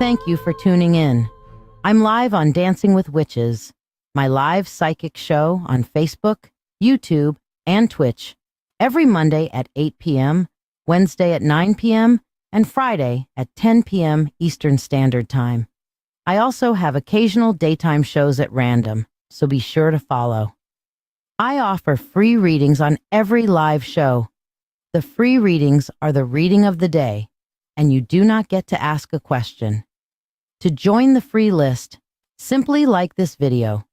thank you for tuning in. I'm live on Dancing with Witches, my live psychic show on Facebook, YouTube, and Twitch, every Monday at 8 p.m., Wednesday at 9 p.m., and Friday at 10 p.m. Eastern Standard Time. I also have occasional daytime shows at random, so be sure to follow. I offer free readings on every live show. The free readings are the reading of the day, and you do not get to ask a question. To join the free list, simply like this video,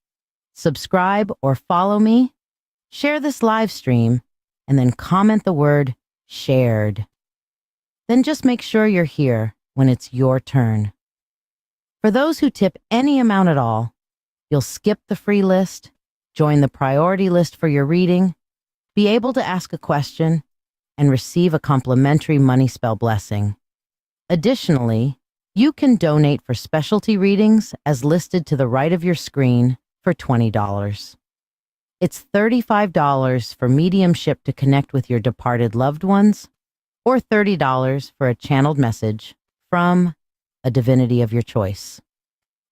subscribe or follow me, share this live stream, and then comment the word shared. Then just make sure you're here when it's your turn. For those who tip any amount at all, you'll skip the free list, join the priority list for your reading, be able to ask a question, and receive a complimentary money spell blessing. Additionally, you can donate for specialty readings as listed to the right of your screen for $20. It's $35 for mediumship to connect with your departed loved ones, or $30 for a channeled message from a divinity of your choice.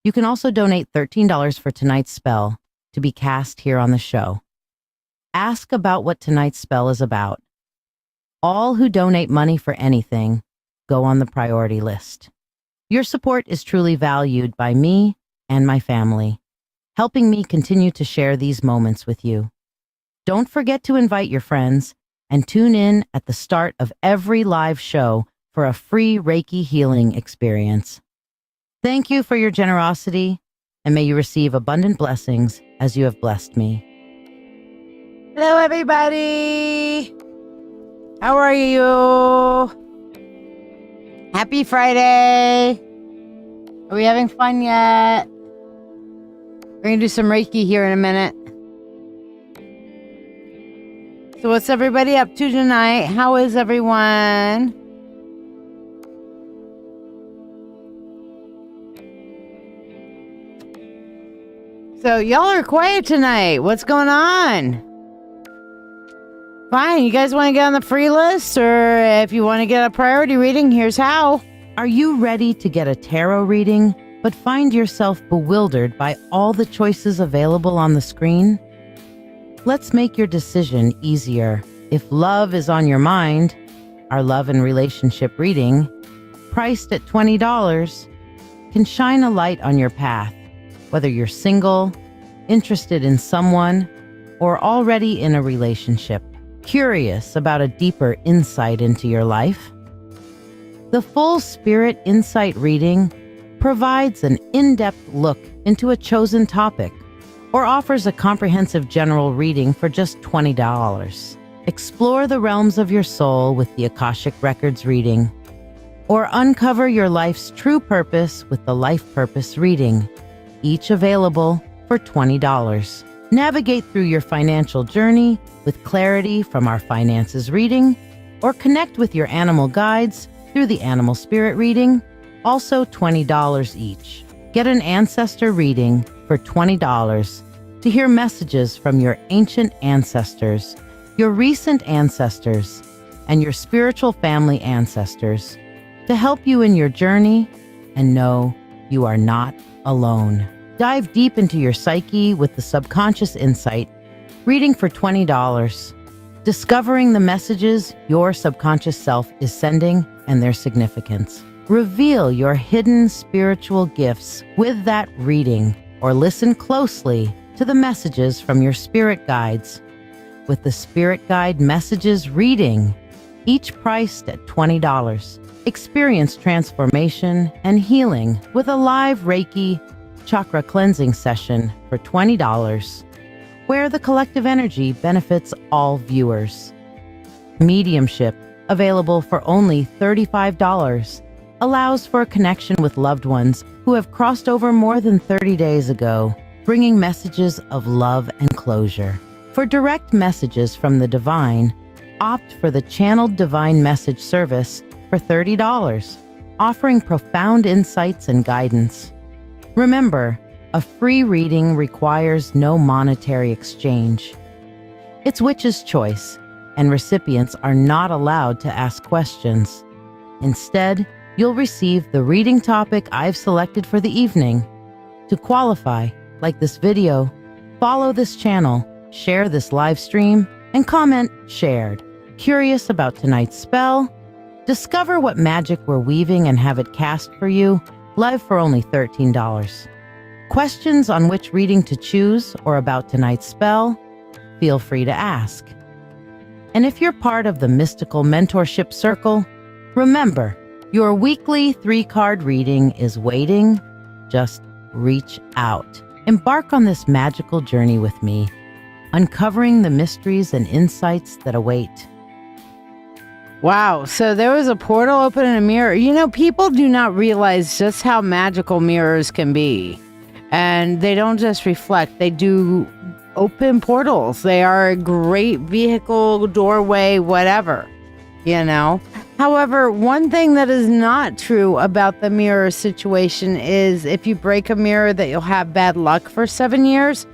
You can also donate $13 for tonight's spell to be cast here on the show. Ask about what tonight's spell is about. All who donate money for anything go on the priority list. Your support is truly valued by me and my family, helping me continue to share these moments with you. Don't forget to invite your friends and tune in at the start of every live show for a free Reiki healing experience. Thank you for your generosity, and may you receive abundant blessings as you have blessed me. Hello, everybody. How are you? Happy Friday. Are we having fun yet? We're going to do some Reiki here in a minute. So what's everybody up to tonight? How is everyone? So y'all are quiet tonight. What's going on? Fine, you guys want to get on the free list, or if you want to get a priority reading, here's how. Are you ready to get a tarot reading, but find yourself bewildered by all the choices available on the screen? Let's make your decision easier. If love is on your mind, our love and relationship reading, priced at $20, can shine a light on your path, whether you're single, interested in someone, or already in a relationship. Curious about a deeper insight into your life? The Full Spirit Insight reading provides an in-depth look into a chosen topic or offers a comprehensive general reading for just $20. Explore the realms of your soul with the Akashic Records reading, or uncover your life's true purpose with the Life Purpose reading, each available for $20. Navigate through your financial journey with clarity from our finances reading, or connect with your animal guides through the Animal Spirit reading, also $20 each. Get an ancestor reading for $20 to hear messages from your ancient ancestors, your recent ancestors, and your spiritual family ancestors to help you in your journey and know you are not alone. Dive deep into your psyche with the Subconscious Insight reading for $20, discovering the messages your subconscious self is sending and their significance. Reveal your hidden spiritual gifts with that reading, or listen closely to the messages from your spirit guides with the Spirit Guide Messages reading, each priced at $20. Experience transformation and healing with a live Reiki Chakra cleansing session for $20, where the collective energy benefits all viewers. Mediumship, available for only $35, allows for a connection with loved ones who have crossed over more than 30 days ago, bringing messages of love and closure. For direct messages from the divine, opt for the Channeled Divine Message service for $30, offering profound insights and guidance. Remember, a free reading requires no monetary exchange. It's witch's choice, and recipients are not allowed to ask questions. Instead, you'll receive the reading topic I've selected for the evening. To qualify, like this video, follow this channel, share this live stream, and comment shared. Curious about tonight's spell? Discover what magic we're weaving and have it cast for you, live for only $13. Questions on which reading to choose or about tonight's spell? Feel free to ask. And if you're part of the mystical mentorship circle, remember, your weekly 3-card reading is waiting. Just reach out. Embark on this magical journey with me, uncovering the mysteries and insights that await. Wow, so there was a portal open in a mirror. You know, people do not realize just how magical mirrors can be. And they don't just reflect, they do open portals. They are a great vehicle, doorway, whatever, you know. However, one thing that is not true about the mirror situation is if you break a mirror that you'll have bad luck for 7 years.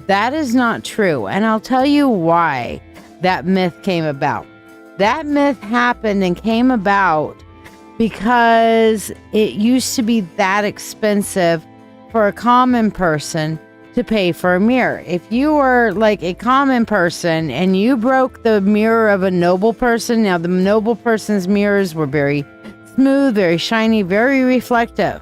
That is not true. And I'll tell you why that myth came about. That myth happened and came about because it used to be that expensive for a common person to pay for a mirror. If you were like a common person and you broke the mirror of a noble person, now the noble person's mirrors were very smooth, very shiny, very reflective.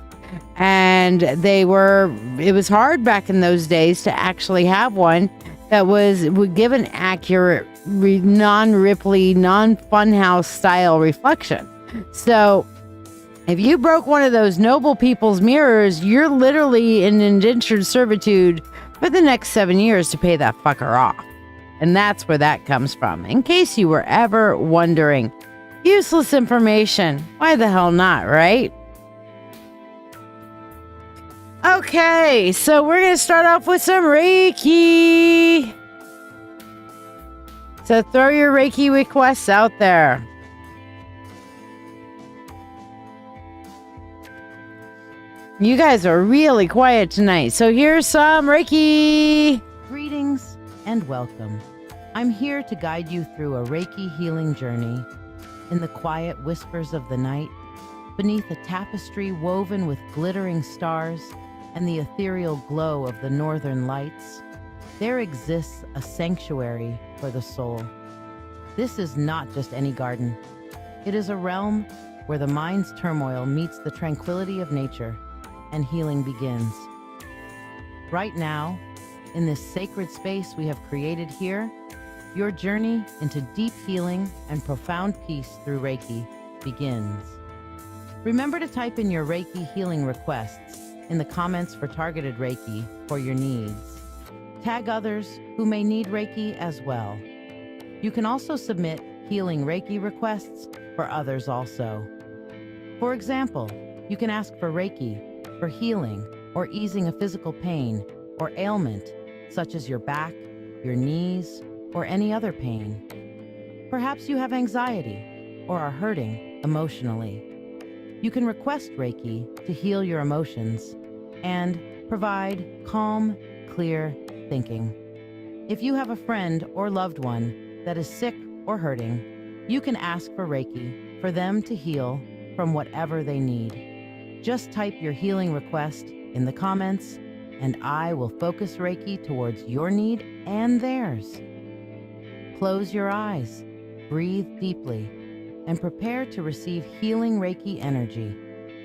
And it was hard back in those days to actually have one that would give an accurate, non-ripply, non-funhouse style reflection. So if you broke one of those noble people's mirrors, you're literally in indentured servitude for the next 7 years to pay that fucker off. And that's where that comes from. In case you were ever wondering, useless information. Why the hell not, right? Okay, so we're going to start off with some Reiki. So throw your Reiki requests out there. You guys are really quiet tonight, so here's some Reiki. Greetings and welcome. I'm here to guide you through a Reiki healing journey. In the quiet whispers of the night, beneath a tapestry woven with glittering stars and the ethereal glow of the northern lights, there exists a sanctuary for the soul. This is not just any garden. It is a realm where the mind's turmoil meets the tranquility of nature and healing begins. Right now, in this sacred space we have created here, your journey into deep healing and profound peace through Reiki begins. Remember to type in your Reiki healing requests in the comments for targeted Reiki for your needs. Tag others who may need Reiki as well. You can also submit healing Reiki requests for others also. For example, you can ask for Reiki for healing or easing a physical pain or ailment, such as your back, your knees, or any other pain. Perhaps you have anxiety or are hurting emotionally. You can request Reiki to heal your emotions and provide calm, clear thinking. If you have a friend or loved one that is sick or hurting, you can ask for Reiki for them to heal from whatever they need. Just type your healing request in the comments, and I will focus Reiki towards your need and theirs. Close your eyes, breathe deeply, and prepare to receive healing Reiki energy,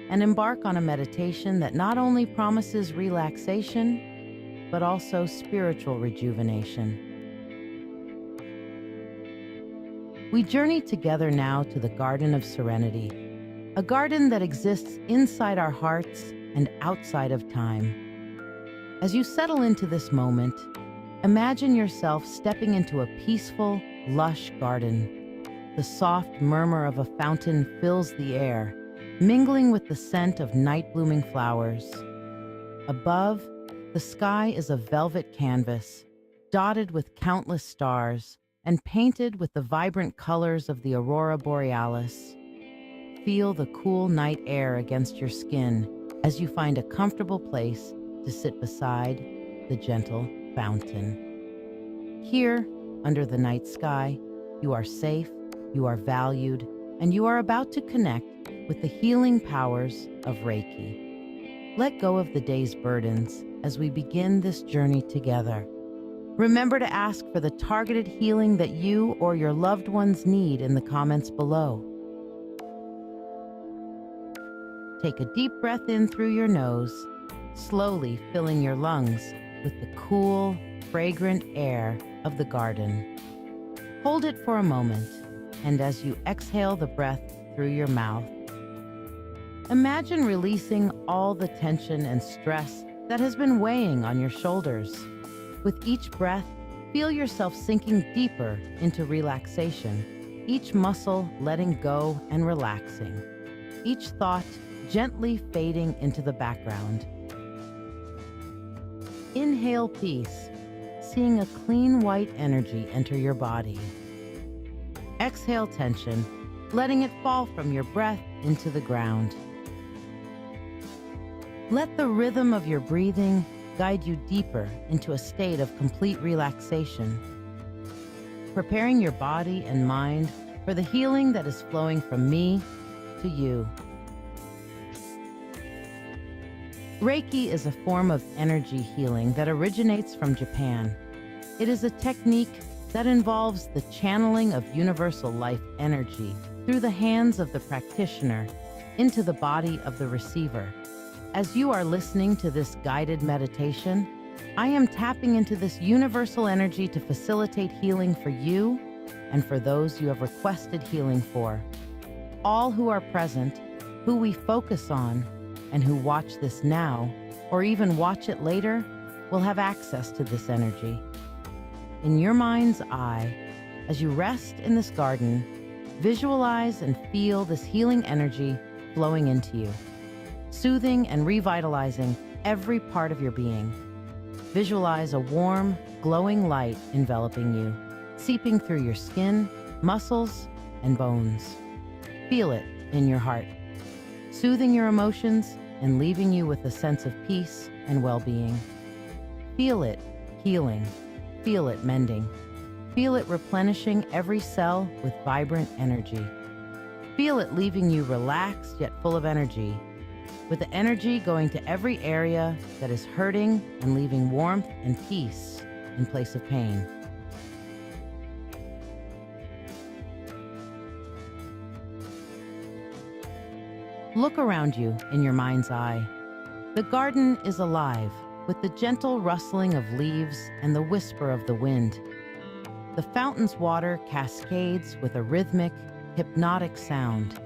and embark on a meditation that not only promises relaxation, but also spiritual rejuvenation. We journey together now to the Garden of Serenity, a garden that exists inside our hearts and outside of time. As you settle into this moment, imagine yourself stepping into a peaceful, lush garden. The soft murmur of a fountain fills the air, mingling with the scent of night-blooming flowers. Above, the sky is a velvet canvas, dotted with countless stars and painted with the vibrant colors of the aurora borealis. Feel the cool night air against your skin as you find a comfortable place to sit beside the gentle fountain. Here, under the night sky, you are safe, you are valued, and you are about to connect with the healing powers of Reiki. Let go of the day's burdens as we begin this journey together. Remember to ask for the targeted healing that you or your loved ones need in the comments below. Take a deep breath in through your nose, slowly filling your lungs with the cool, fragrant air of the garden. Hold it for a moment, and as you exhale the breath through your mouth, imagine releasing all the tension and stress that has been weighing on your shoulders. With each breath, feel yourself sinking deeper into relaxation, each muscle letting go and relaxing, each thought gently fading into the background. Inhale peace, seeing a clean white energy enter your body. Exhale tension, letting it fall from your breath into the ground. Let the rhythm of your breathing guide you deeper into a state of complete relaxation, preparing your body and mind for the healing that is flowing from me to you. Reiki is a form of energy healing that originates from Japan. It is a technique that involves the channeling of universal life energy through the hands of the practitioner into the body of the receiver. As you are listening to this guided meditation, I am tapping into this universal energy to facilitate healing for you and for those you have requested healing for. All who are present, who we focus on, and who watch this now, or even watch it later, will have access to this energy. In your mind's eye, as you rest in this garden, visualize and feel this healing energy flowing into you, soothing and revitalizing every part of your being. Visualize a warm, glowing light enveloping you, seeping through your skin, muscles, and bones. Feel it in your heart, soothing your emotions and leaving you with a sense of peace and well-being. Feel it healing. Feel it mending. Feel it replenishing every cell with vibrant energy. Feel it leaving you relaxed yet full of energy, with the energy going to every area that is hurting and leaving warmth and peace in place of pain. Look around you in your mind's eye. The garden is alive with the gentle rustling of leaves and the whisper of the wind. The fountain's water cascades with a rhythmic, hypnotic sound,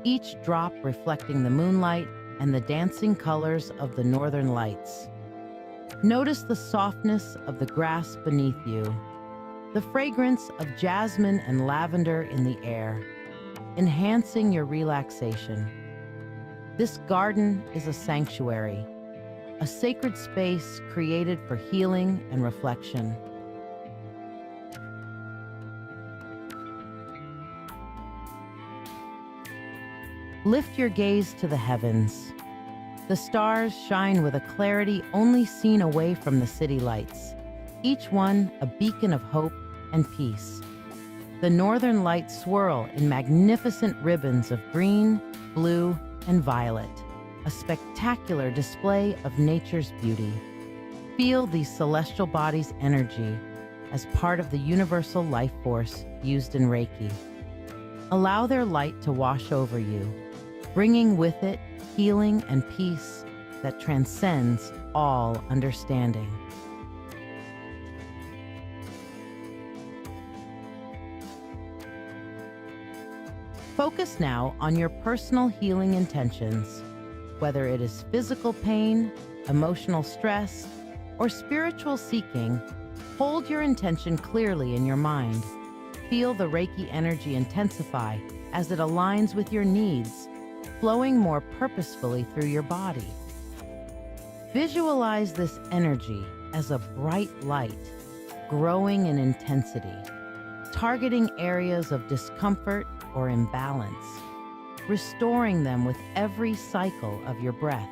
each drop reflecting the moonlight and the dancing colors of the northern lights. Notice the softness of the grass beneath you, the fragrance of jasmine and lavender in the air, enhancing your relaxation. This garden is a sanctuary, a sacred space created for healing and reflection. Lift your gaze to the heavens. The stars shine with a clarity only seen away from the city lights, each one a beacon of hope and peace. The northern lights swirl in magnificent ribbons of green, blue, and violet, a spectacular display of nature's beauty. Feel these celestial bodies' energy as part of the universal life force used in Reiki. Allow their light to wash over you, bringing with it healing and peace that transcends all understanding. Focus now on your personal healing intentions. Whether it is physical pain, emotional stress, or spiritual seeking, hold your intention clearly in your mind. Feel the Reiki energy intensify as it aligns with your needs, flowing more purposefully through your body. Visualize this energy as a bright light, growing in intensity, targeting areas of discomfort or imbalance, restoring them with every cycle of your breath.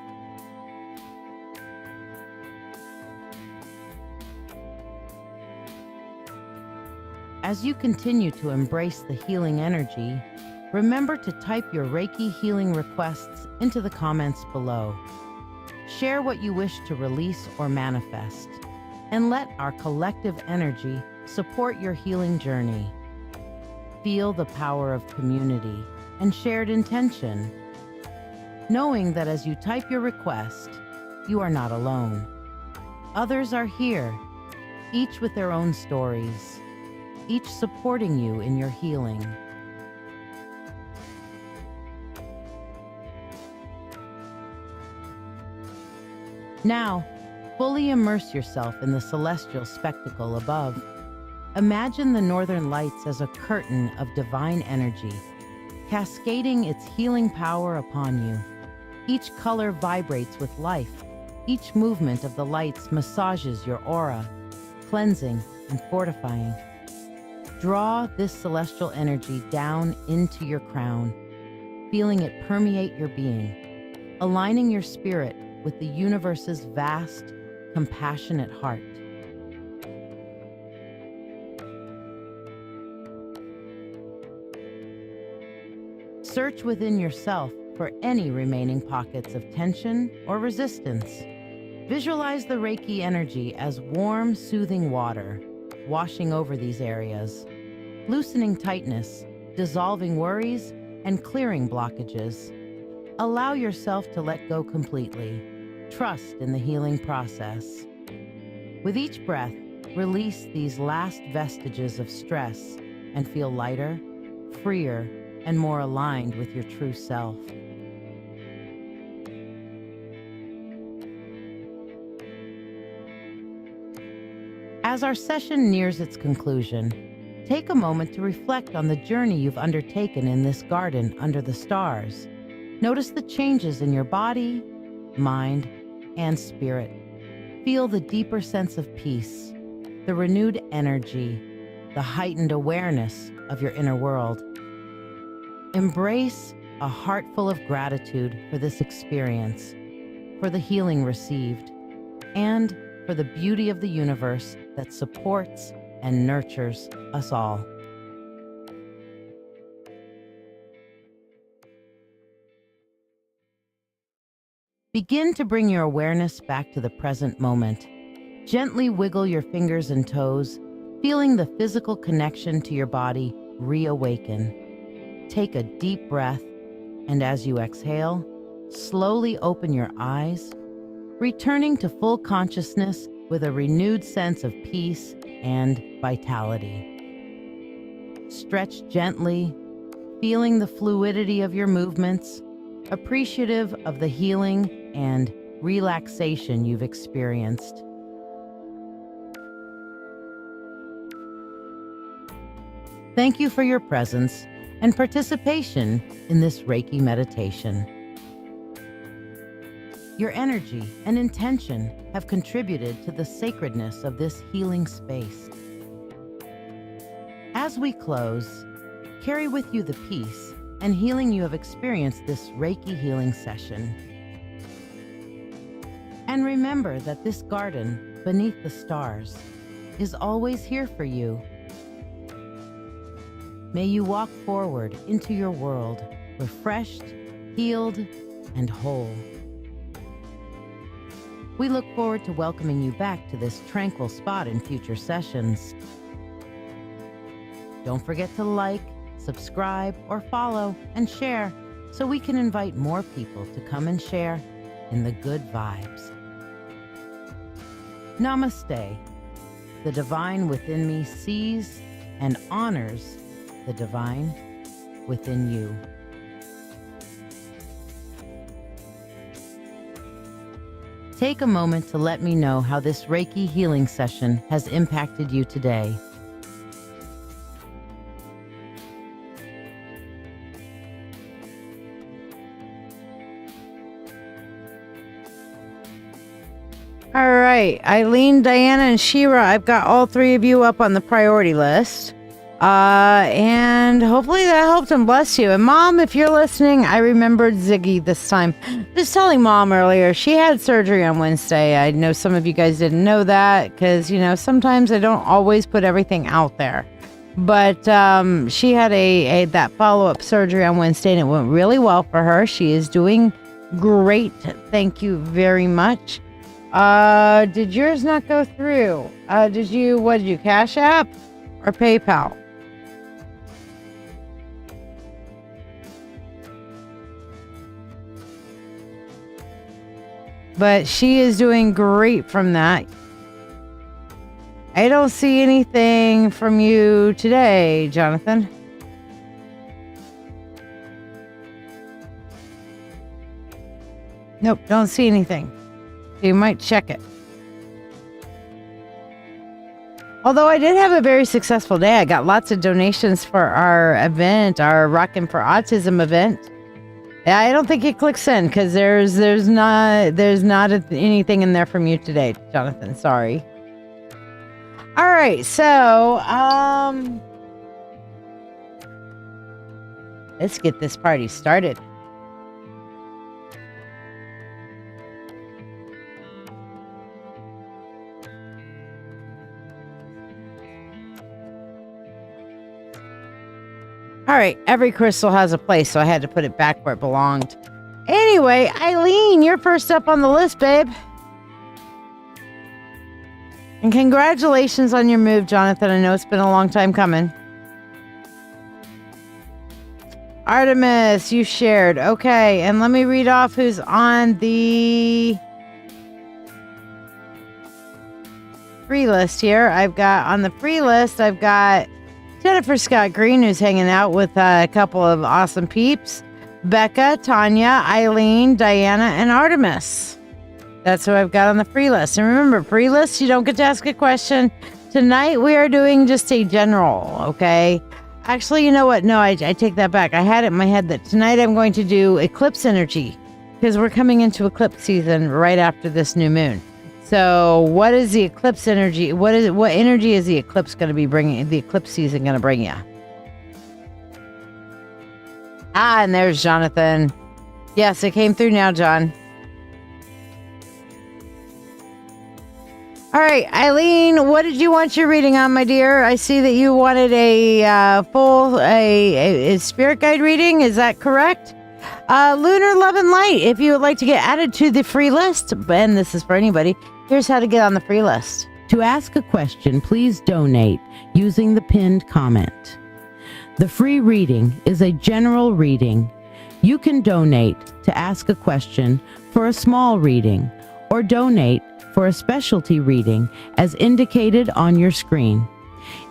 As you continue to embrace the healing energy, remember to type your Reiki healing requests into the comments below. Share what you wish to release or manifest, and let our collective energy support your healing journey. Feel the power of community and shared intention, knowing that as you type your request, you are not alone. Others are here, each with their own stories, each supporting you in your healing. Now, fully immerse yourself in the celestial spectacle above. Imagine the northern lights as a curtain of divine energy, cascading its healing power upon you. Each color vibrates with life. Each movement of the lights massages your aura, cleansing and fortifying. Draw this celestial energy down into your crown, feeling it permeate your being, aligning your spirit with the universe's vast, compassionate heart. Search within yourself for any remaining pockets of tension or resistance. Visualize the Reiki energy as warm, soothing water, washing over these areas, loosening tightness, dissolving worries, and clearing blockages. Allow yourself to let go completely. Trust in the healing process. With each breath, release these last vestiges of stress and feel lighter, freer, and more aligned with your true self. As our session nears its conclusion, take a moment to reflect on the journey you've undertaken in this garden under the stars. Notice the changes in your body, mind, and spirit. Feel the deeper sense of peace, the renewed energy, the heightened awareness of your inner world. Embrace a heart full of gratitude for this experience, for the healing received, and for the beauty of the universe that supports and nurtures us all. Begin to bring your awareness back to the present moment. Gently wiggle your fingers and toes, feeling the physical connection to your body reawaken. Take a deep breath, and as you exhale, slowly open your eyes, returning to full consciousness with a renewed sense of peace and vitality. Stretch gently, feeling the fluidity of your movements, appreciative of the healing and relaxation you've experienced. Thank you for your presence and participation in this Reiki meditation. Your energy and intention have contributed to the sacredness of this healing space. As we close, carry with you the peace and healing you have experienced this Reiki healing session. And remember that this garden beneath the stars is always here for you. May you walk forward into your world, refreshed, healed, and whole. We look forward to welcoming you back to this tranquil spot in future sessions. Don't forget to like, subscribe, or follow and share so we can invite more people to come and share in the good vibes. Namaste. The divine within me sees and honors the divine within you. Take a moment to let me know how this Reiki healing session has impacted you today. All right, Eileen, Diana, and Shira, I've got all three of you up on the priority list. And hopefully that helped and blessed you. And Mom, if you're listening, I remembered Ziggy this time. Just telling Mom earlier, she had surgery on Wednesday. I know some of you guys didn't know that because, you know, sometimes I don't always put everything out there. But she had that follow-up surgery on Wednesday, and it went really well for her. She is doing great. Thank you very much. Did yours not go through? What did you Cash App or PayPal? But she is doing great from that. I don't see anything from you today, Jonathan. Nope, don't see anything. You might check it. Although I did have a very successful day. I got lots of donations for our event, our Rockin' for Autism event. I don't think it clicks in because there's not anything in there from you today, Jonathan. Sorry. All right, so let's get this party started. All right, every crystal has a place, so I had to put it back where it belonged. Anyway, Eileen, you're first up on the list, babe. And congratulations on your move, Jonathan. I know it's been a long time coming. Artemis, you shared. Okay, and let me read off who's on the free list here. I've got Jennifer Scott Green, who's hanging out with a couple of awesome peeps. Becca, Tanya, Eileen, Diana, and Artemis. That's who I've got on the free list. And remember, free list, you don't get to ask a question. Tonight, we are doing just a general, okay? Actually, you know what? No, I take that back. I had it in my head that tonight I'm going to do eclipse energy because we're coming into eclipse season right after this new moon. So what is the eclipse energy? What energy is the eclipse going to be bringing? The eclipse season going to bring you? And there's Jonathan. Yes, it came through now, John. All right, Eileen, what did you want your reading on, my dear? I see that you wanted a full spirit guide reading. Is that correct? Lunar Love and Light, if you would like to get added to the free list, and this is for anybody, here's how to get on the free list. To ask a question, please donate using the pinned comment. The free reading is a general reading. You can donate to ask a question for a small reading or donate for a specialty reading as indicated on your screen.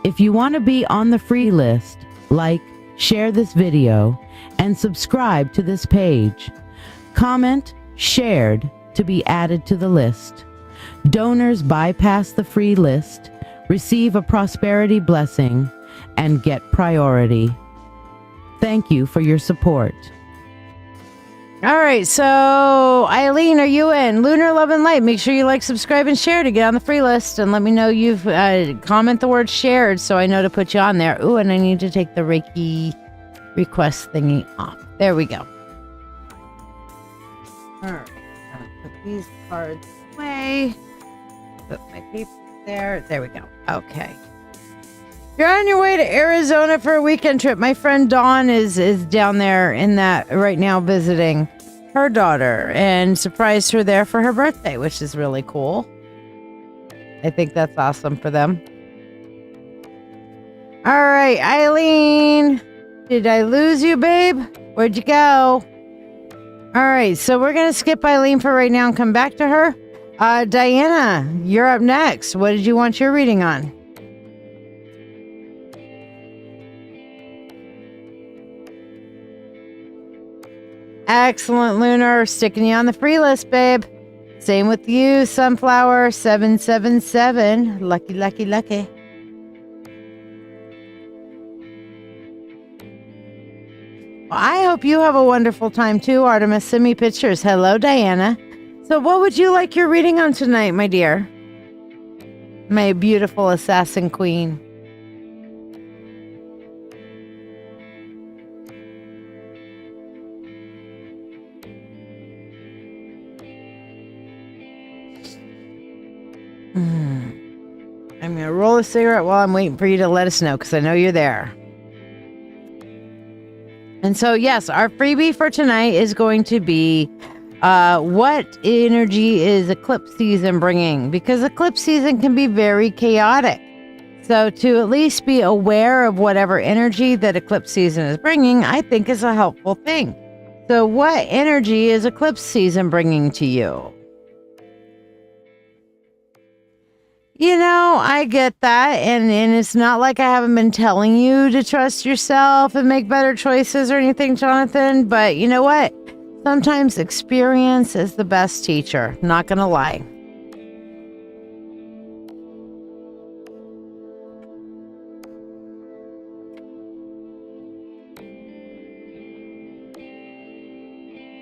If you want to be on the free list, like, share this video, and subscribe to this page. Comment shared to be added to the list. Donors bypass the free list, receive a prosperity blessing, and get priority. Thank you for your support. All right, so Eileen, are you in? Lunar Love and Light, make sure you like, subscribe, and share to get on the free list, and let me know you've comment the word shared so I know to put you on there. Ooh, and I need to take the Reiki request thingy off. There we go. All right, I'll put these cards away. Put my paper there. There we go. Okay. You're on your way to Arizona for a weekend trip. My friend Dawn is down there in that right now visiting her daughter and surprised her there for her birthday, which is really cool. I think that's awesome for them. All right, Eileen. Did I lose you, babe? Where'd you go? All right, so we're going to skip Eileen for right now and come back to her. Diana, you're up next. What did you want your reading on? Excellent, Lunar. Sticking you on the free list, babe. Same with you, Sunflower 777. Lucky, lucky, lucky. Well, I hope you have a wonderful time too, Artemis. Send me pictures. Hello, Diana. So what would you like your reading on tonight, my dear? My beautiful assassin queen. I'm going to roll a cigarette while I'm waiting for you to let us know, because I know you're there. And so, yes, our freebie for tonight is going to be what energy is eclipse season bringing? Because eclipse season can be very chaotic. So to at least be aware of whatever energy that eclipse season is bringing, I think is a helpful thing. So what energy is eclipse season bringing to you? You know, I get that. And it's not like I haven't been telling you to trust yourself and make better choices or anything, Jonathan. But you know what? Sometimes experience is the best teacher. Not going to lie.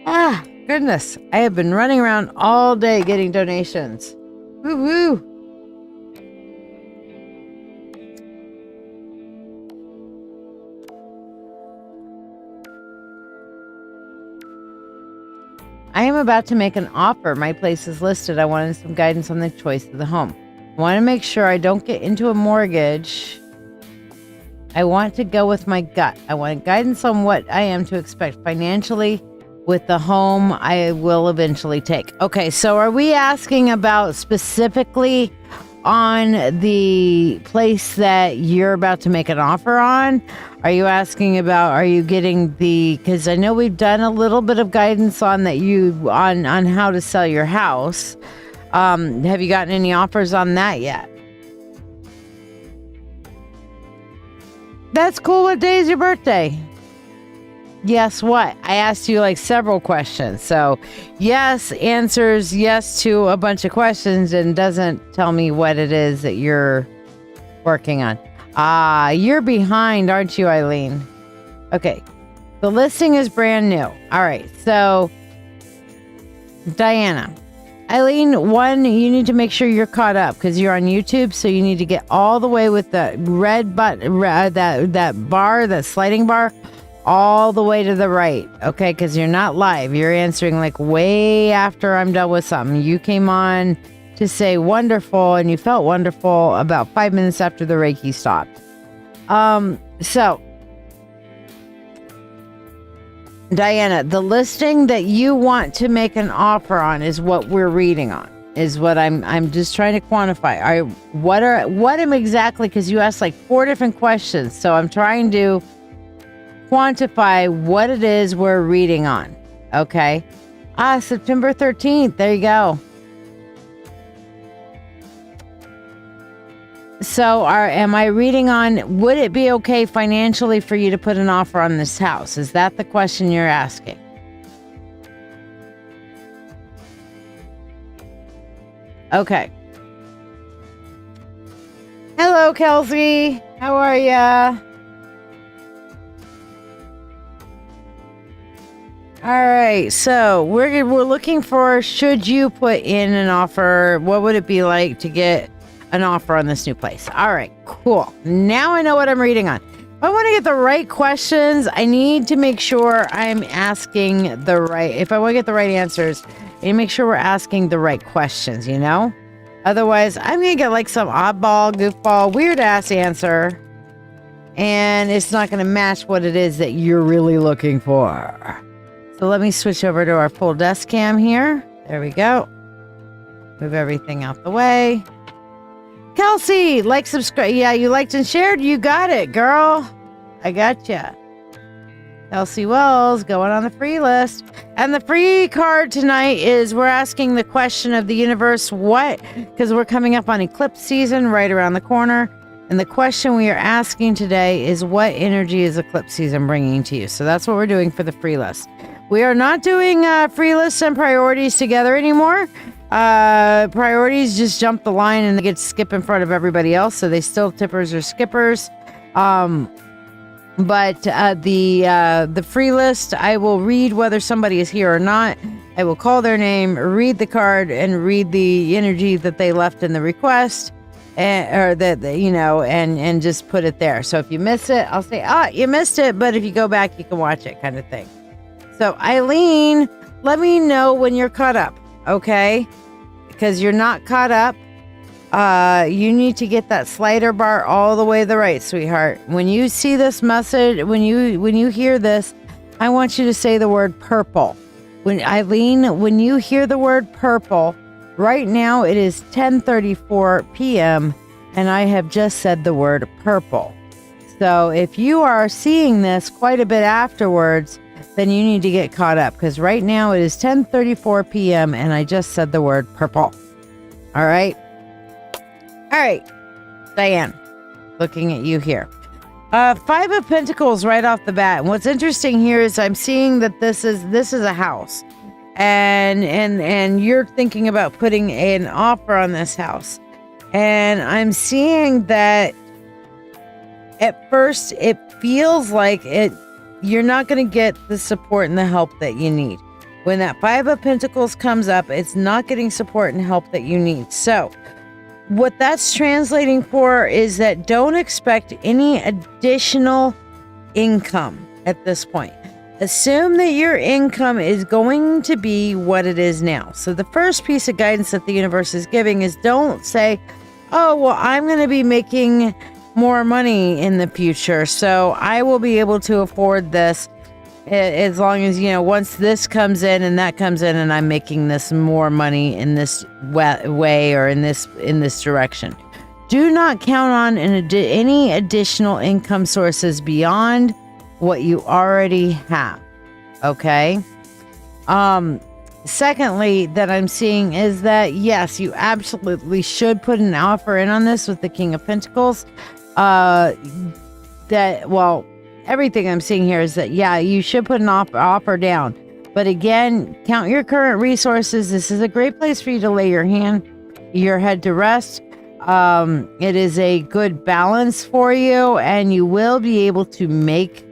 Ah, goodness. I have been running around all day getting donations. Woo woo. I am about to make an offer. My place is listed. I wanted some guidance on the choice of the home. I want to make sure I don't get into a mortgage. I want to go with my gut. I want guidance on what I am to expect financially with the home I will eventually take. Okay, so are we asking about specifically on the place that you're about to make an offer on? Are you asking about, are you getting because I know we've done a little bit of guidance on that on how to sell your house. Have you gotten any offers on that yet? That's cool. What day is your birthday? Yes, what? I asked you like several questions. So yes answers yes to a bunch of questions and doesn't tell me what it is that you're working on. You're behind, aren't you, Eileen? Okay. The listing is brand new. All right. So Diana, Eileen, one, you need to make sure you're caught up because you're on YouTube. So you need to get all the way with the red button, that bar, that sliding bar, all the way to the right. Okay. Because you're not live. You're answering like way after I'm done with something. You came on to say wonderful and you felt wonderful about 5 minutes after the Reiki stopped. So Diana, the listing that you want to make an offer on is what we're reading on, is what I'm just trying to quantify. What am exactly, because you asked like 4 different questions. So I'm trying to quantify what it is we're reading on. Okay. September 13th. There you go. So am I reading on, would it be okay financially for you to put an offer on this house? Is that the question you're asking? Okay. Hello, Kelsey. How are ya? All right. So we're looking for, should you put in an offer? What would it be like to get an offer on this new place? All right, cool. Now I know what I'm reading on. If I want to get the right questions, I need to make sure I'm asking if I want to get the right answers, I need to make sure we're asking the right questions, you know? Otherwise, I'm going to get like some oddball, goofball, weird ass answer, and it's not going to match what it is that you're really looking for. So let me switch over to our full desk cam here. There we go. Move everything out the way. Kelsey, like, subscribe. Yeah, you liked and shared. You got it, girl. I gotcha. Kelsey Wells going on the free list. And the free card tonight is we're asking the question of the universe, what? Because we're coming up on eclipse season right around the corner. And the question we are asking today is, what energy is eclipse season bringing to you? So that's what we're doing for the free list. We are not doing free lists and priorities together anymore. Priorities just jump the line and they get to skip in front of everybody else, so they still tippers or skippers. But the free list, I will read whether somebody is here or not. I will call their name, read the card, and read the energy that they left in the request, and just put it there. So if you miss it, I'll say, you missed it, but if you go back, you can watch it, kind of thing. So Eileen, let me know when you're caught up, okay? Because you're not caught up. You need to get that slider bar all the way to the right, sweetheart. When you see this message, when you hear this, I want you to say the word purple. When you hear the word purple, right now it is 10:34 p.m. and I have just said the word purple. So if you are seeing this quite a bit afterwards, then you need to get caught up, because right now it is 10:34 p.m. and I just said the word purple. All right. Diane, looking at you here. Five of Pentacles right off the bat. And what's interesting here is I'm seeing that this is a house, and you're thinking about putting an offer on this house. And I'm seeing that at first it feels like you're not going to get the support and the help that you need. When that Five of Pentacles comes up, it's not getting support and help that you need. So what that's translating for is that don't expect any additional income at this point. Assume that your income is going to be what it is now. So the first piece of guidance that the universe is giving is don't say, oh, well, I'm going to be making more money in the future, so I will be able to afford this as long as, once this comes in and that comes in and I'm making this more money in this way or in this direction. Do not count on any additional income sources beyond what you already have. Okay? Secondly, that I'm seeing is that, yes, you absolutely should put an offer in on this with the King of Pentacles. Everything I'm seeing here is that, yeah, you should put an offer down. But again, count your current resources. This is a great place for you to lay your head to rest. It is a good balance for you, and you will be able to make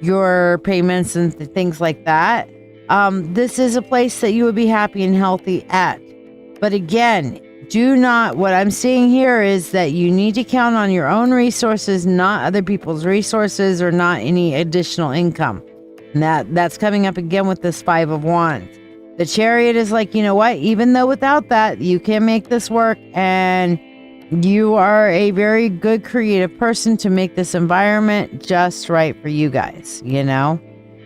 your payments and things like that. This is a place that you would be happy and healthy at. But again, what I'm seeing here is that you need to count on your own resources, not other people's resources or not any additional income. And that's coming up again with this Five of Wands. The Chariot is like, you know what? Even though without that, you can make this work, and you are a very good creative person to make this environment just right for you guys,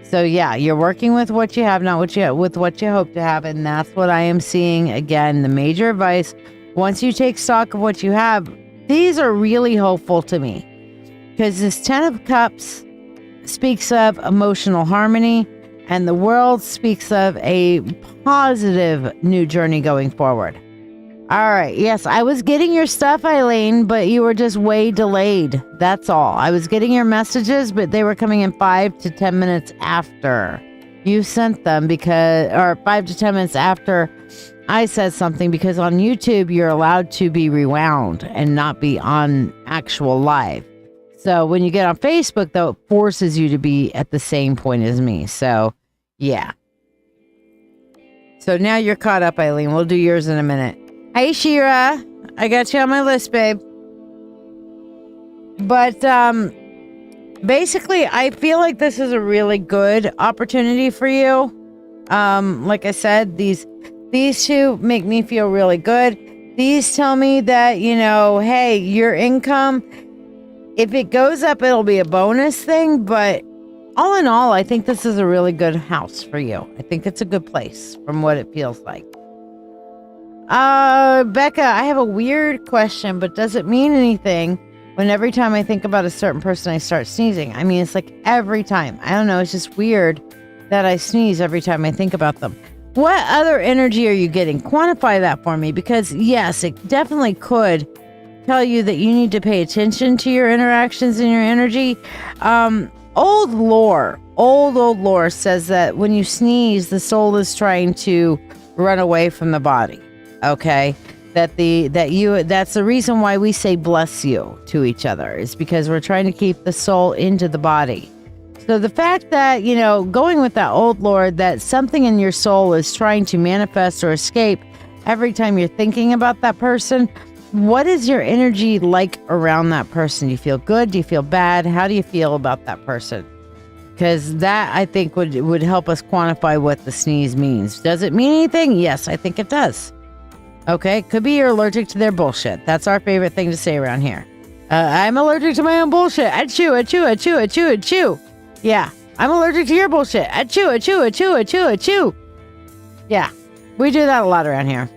So yeah, you're working with what you have, not with what you hope to have. And that's what I am seeing. Again, the major advice, once you take stock of what you have, these are really hopeful to me, because this 10 of Cups speaks of emotional harmony, and the World speaks of a positive new journey going forward. All right. Yes, I was getting your stuff, Eileen, but you were just way delayed. That's all. I was getting your messages, but they were coming in 5 to 10 minutes after you sent them, or 5 to 10 minutes after I said something, because on YouTube, you're allowed to be rewound and not be on actual live. So when you get on Facebook, though, it forces you to be at the same point as me. So yeah. So now you're caught up, Eileen. We'll do yours in a minute. Hey, Shira. I got you on my list, babe. But basically, I feel like this is a really good opportunity for you. Like I said, these two make me feel really good. These tell me that, hey, your income, if it goes up, it'll be a bonus thing. But all in all, I think this is a really good house for you. I think it's a good place from what it feels like. Becca, I have a weird question, but does it mean anything when every time I think about a certain person, I start sneezing? I mean, it's like every time. I don't know. It's just weird that I sneeze every time I think about them. What other energy are you getting? Quantify that for me, because yes, it definitely could tell you that you need to pay attention to your interactions and your energy. Old lore says that when you sneeze, the soul is trying to run away from the body. Okay, that's the reason why we say bless you to each other, is because we're trying to keep the soul into the body. So the fact that, going with that old lore, that something in your soul is trying to manifest or escape every time you're thinking about that person, what is your energy like around that person? Do you feel good? Do you feel bad? How do you feel about that person? Because that, I think, would help us quantify what the sneeze means. Does it mean anything? Yes, I think it does. Okay, could be you're allergic to their bullshit. That's our favorite thing to say around here. I'm allergic to my own bullshit. Achoo, achoo, achoo, achoo, achoo. Yeah, I'm allergic to your bullshit. Achoo, achoo, achoo, achoo, achoo. Yeah, we do that a lot around here.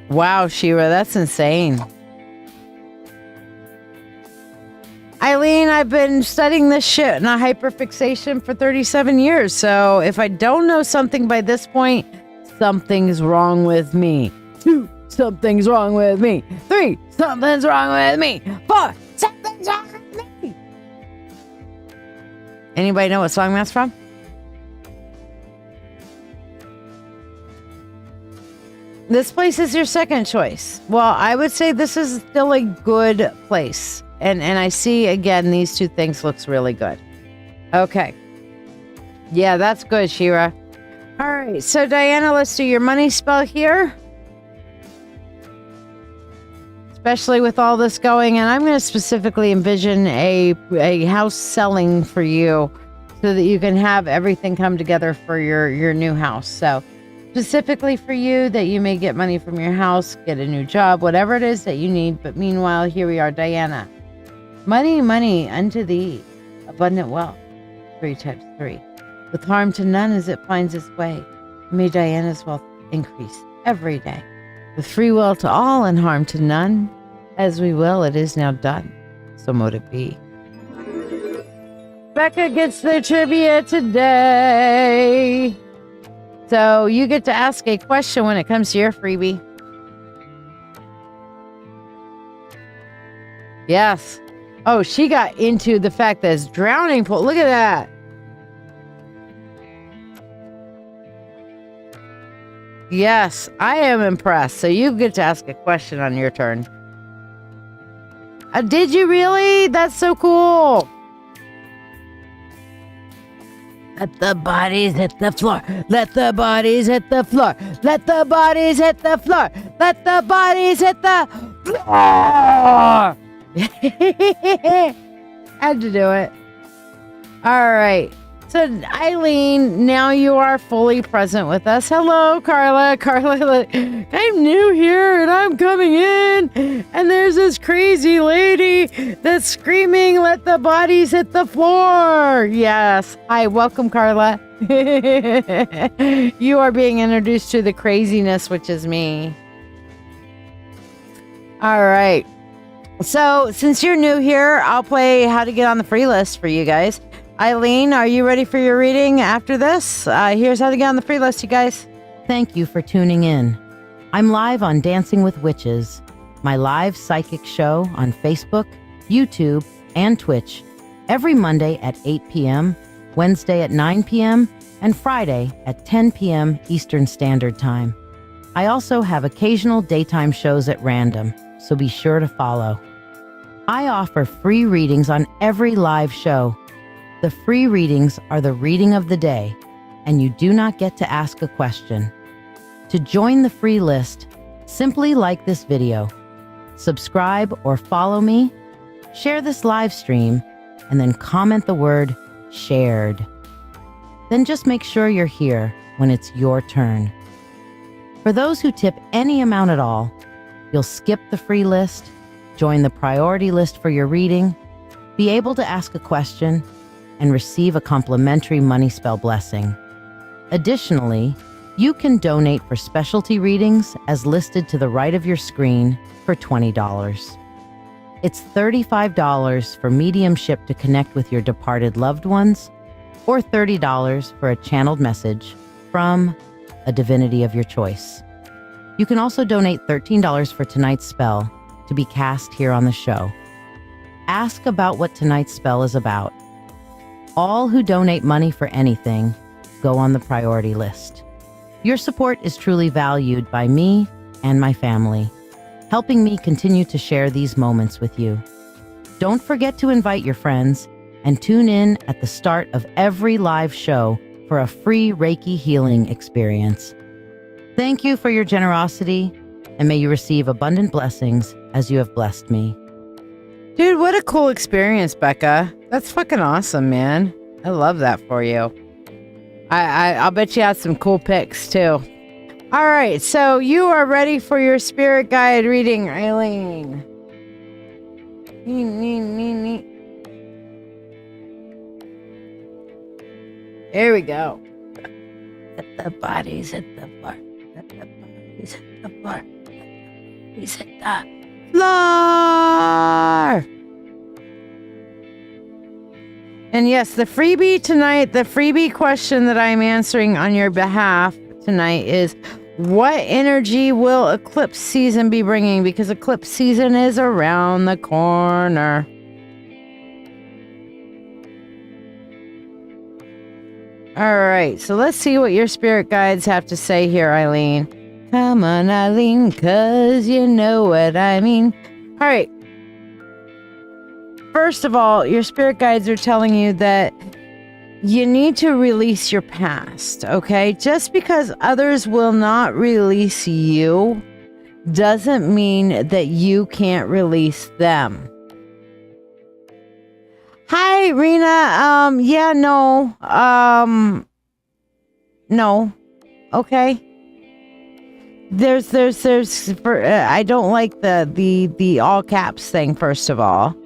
Wow, Shira, that's insane. Eileen, I've been studying this shit in a hyperfixation for 37 years. So if I don't know something by this point, something's wrong with me. 2, something's wrong with me. 3, something's wrong with me. 4, something's wrong with me. Anybody know what song that's from? This place is your second choice. Well, I would say this is still a good place. And I see, again, these two things looks really good. Okay. Yeah, that's good, Shira. All right. So, Diana, let's do your money spell here. Especially with all this going. And I'm going to specifically envision a house selling for you so that you can have everything come together for your new house. So, specifically for you, that you may get money from your house, get a new job, whatever it is that you need. But meanwhile, here we are, Diana. Money, money unto thee, abundant wealth, 3 times 3, with harm to none as it finds its way. May Diana's wealth increase every day, with free will to all and harm to none. As we will, it is now done. So mote it be. Becca gets the trivia today. So you get to ask a question when it comes to your freebie. Yes. Oh, she got into the fact that it's drowning pool. Look at that. Yes, I am impressed. So you get to ask a question on your turn. Did you really? That's so cool. Let the bodies hit the floor. Let the bodies hit the floor. Let the bodies hit the floor. Let the bodies hit the floor. Had to do it. All right. So, Eileen, now you are fully present with us. Hello, Carla. Carla, I'm new here and I'm coming in. And there's this crazy lady that's screaming, let the bodies hit the floor. Yes. Hi, welcome, Carla. You are being introduced to the craziness, which is me. All right. So, since you're new here, I'll play how to get on the free list for you guys. Eileen, are you ready for your reading after this? Here's how to get on the free list, you guys. Thank you for tuning in. I'm live on Dancing with Witches, my live psychic show on Facebook, YouTube, and Twitch, every Monday at 8 p.m., Wednesday at 9 p.m., and Friday at 10 p.m. Eastern Standard Time. I also have occasional daytime shows at random, so be sure to follow. I offer free readings on every live show. The free readings are the reading of the day, and you do not get to ask a question. To join the free list, simply like this video, subscribe or follow me, share this live stream, and then comment the word shared. Then just make sure you're here when it's your turn. For those who tip any amount at all, you'll skip the free list, join the priority list for your reading, be able to ask a question, and receive a complimentary money spell blessing. Additionally, you can donate for specialty readings as listed to the right of your screen for $20. It's $35 for mediumship to connect with your departed loved ones, or $30 for a channeled message from a divinity of your choice. You can also donate $13 for tonight's spell to be cast here on the show. Ask about what tonight's spell is about. All who donate money for anything go on the priority list. Your support is truly valued by me and my family, helping me continue to share these moments with you. Don't forget to invite your friends and tune in at the start of every live show for a free Reiki healing experience. Thank you for your generosity, and may you receive abundant blessings as you have blessed me. Dude, what a cool experience, Becca. That's fucking awesome, man. I love that for you. I'll bet you had some cool picks too. All right, so you are ready for your spirit guide reading, Eileen. Here we go. Let the bodies hit the floor. Let the bodies hit the floor. Let the bodies hit the floor. And yes, the freebie tonight, the freebie question that I'm answering on your behalf tonight is, what energy will eclipse season be bringing? Because eclipse season is around the corner. All right, so let's see what your spirit guides have to say here, Eileen. Come on, Eileen, because you know what I mean. All right. First of all, your spirit guides are telling you that you need to release your past, okay? Just because others will not release you doesn't mean that you can't release them. Hi, Rena. Yeah, no. No. Okay. There's I don't like the all caps thing, first of all.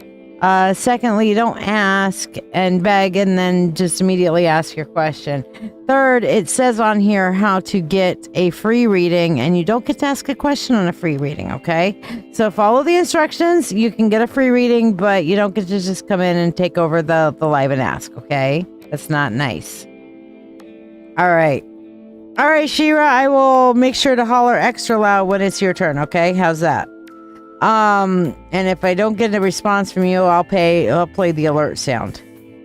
Secondly, you don't ask and beg and then just immediately ask your question. Third, it says on here how to get a free reading, and you don't get to ask a question on a free reading, okay? So follow the instructions. You can get a free reading, but you don't get to just come in and take over the live and ask, okay? That's not nice. All right. All right, Shira, I will make sure to holler extra loud when it's your turn, okay? How's that? And if I don't get a response from you, I'll play the alert sound.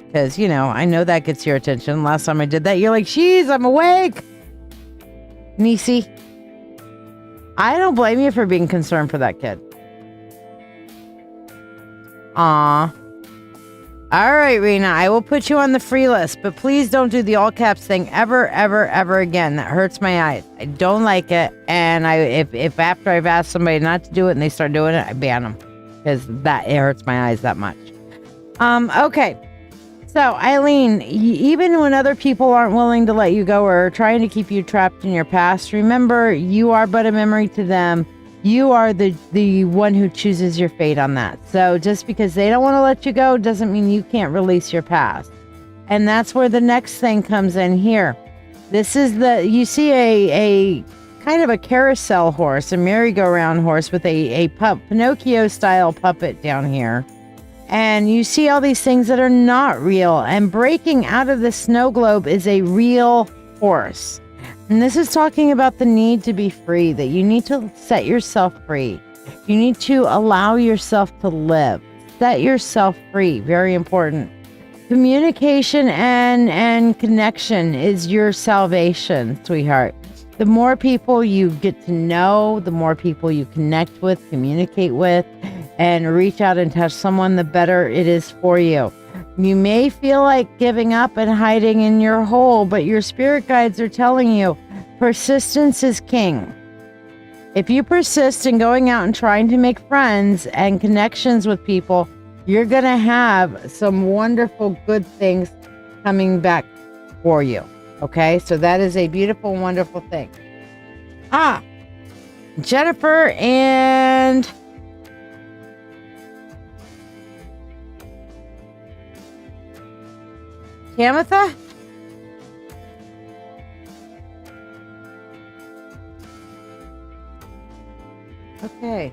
Because, you know, I know that gets your attention. Last time I did that, you're like, jeez, I'm awake. Nisi. I don't blame you for being concerned for that kid. Aw. All right, Rena, I will put you on the free list, but please don't do the all caps thing ever, ever, ever again. That hurts my eyes. I don't like it. And if after I've asked somebody not to do it and they start doing it, I ban them because it hurts my eyes that much. Okay. So, Eileen, even when other people aren't willing to let you go or are trying to keep you trapped in your past, remember, you are but a memory to them. You are the one who chooses your fate on that. So just because they don't want to let you go doesn't mean you can't release your past. And that's where the next thing comes in here. This is you see a kind of a carousel horse, a merry-go-round horse with a Pinocchio-style puppet down here. And you see all these things that are not real. And breaking out of the snow globe is a real horse. And this is talking about the need to be free, that you need to set yourself free. You need to allow yourself to live. Set yourself free. Very important. Communication and connection is your salvation, sweetheart. The more people you get to know, the more people you connect with, communicate with, and reach out and touch someone, the better it is for you. You may feel like giving up and hiding in your hole, but your spirit guides are telling you persistence is king. If you persist in going out and trying to make friends and connections with people, you're going to have some wonderful, good things coming back for you. Okay? So that is a beautiful, wonderful thing. Jennifer and Tamitha? Okay.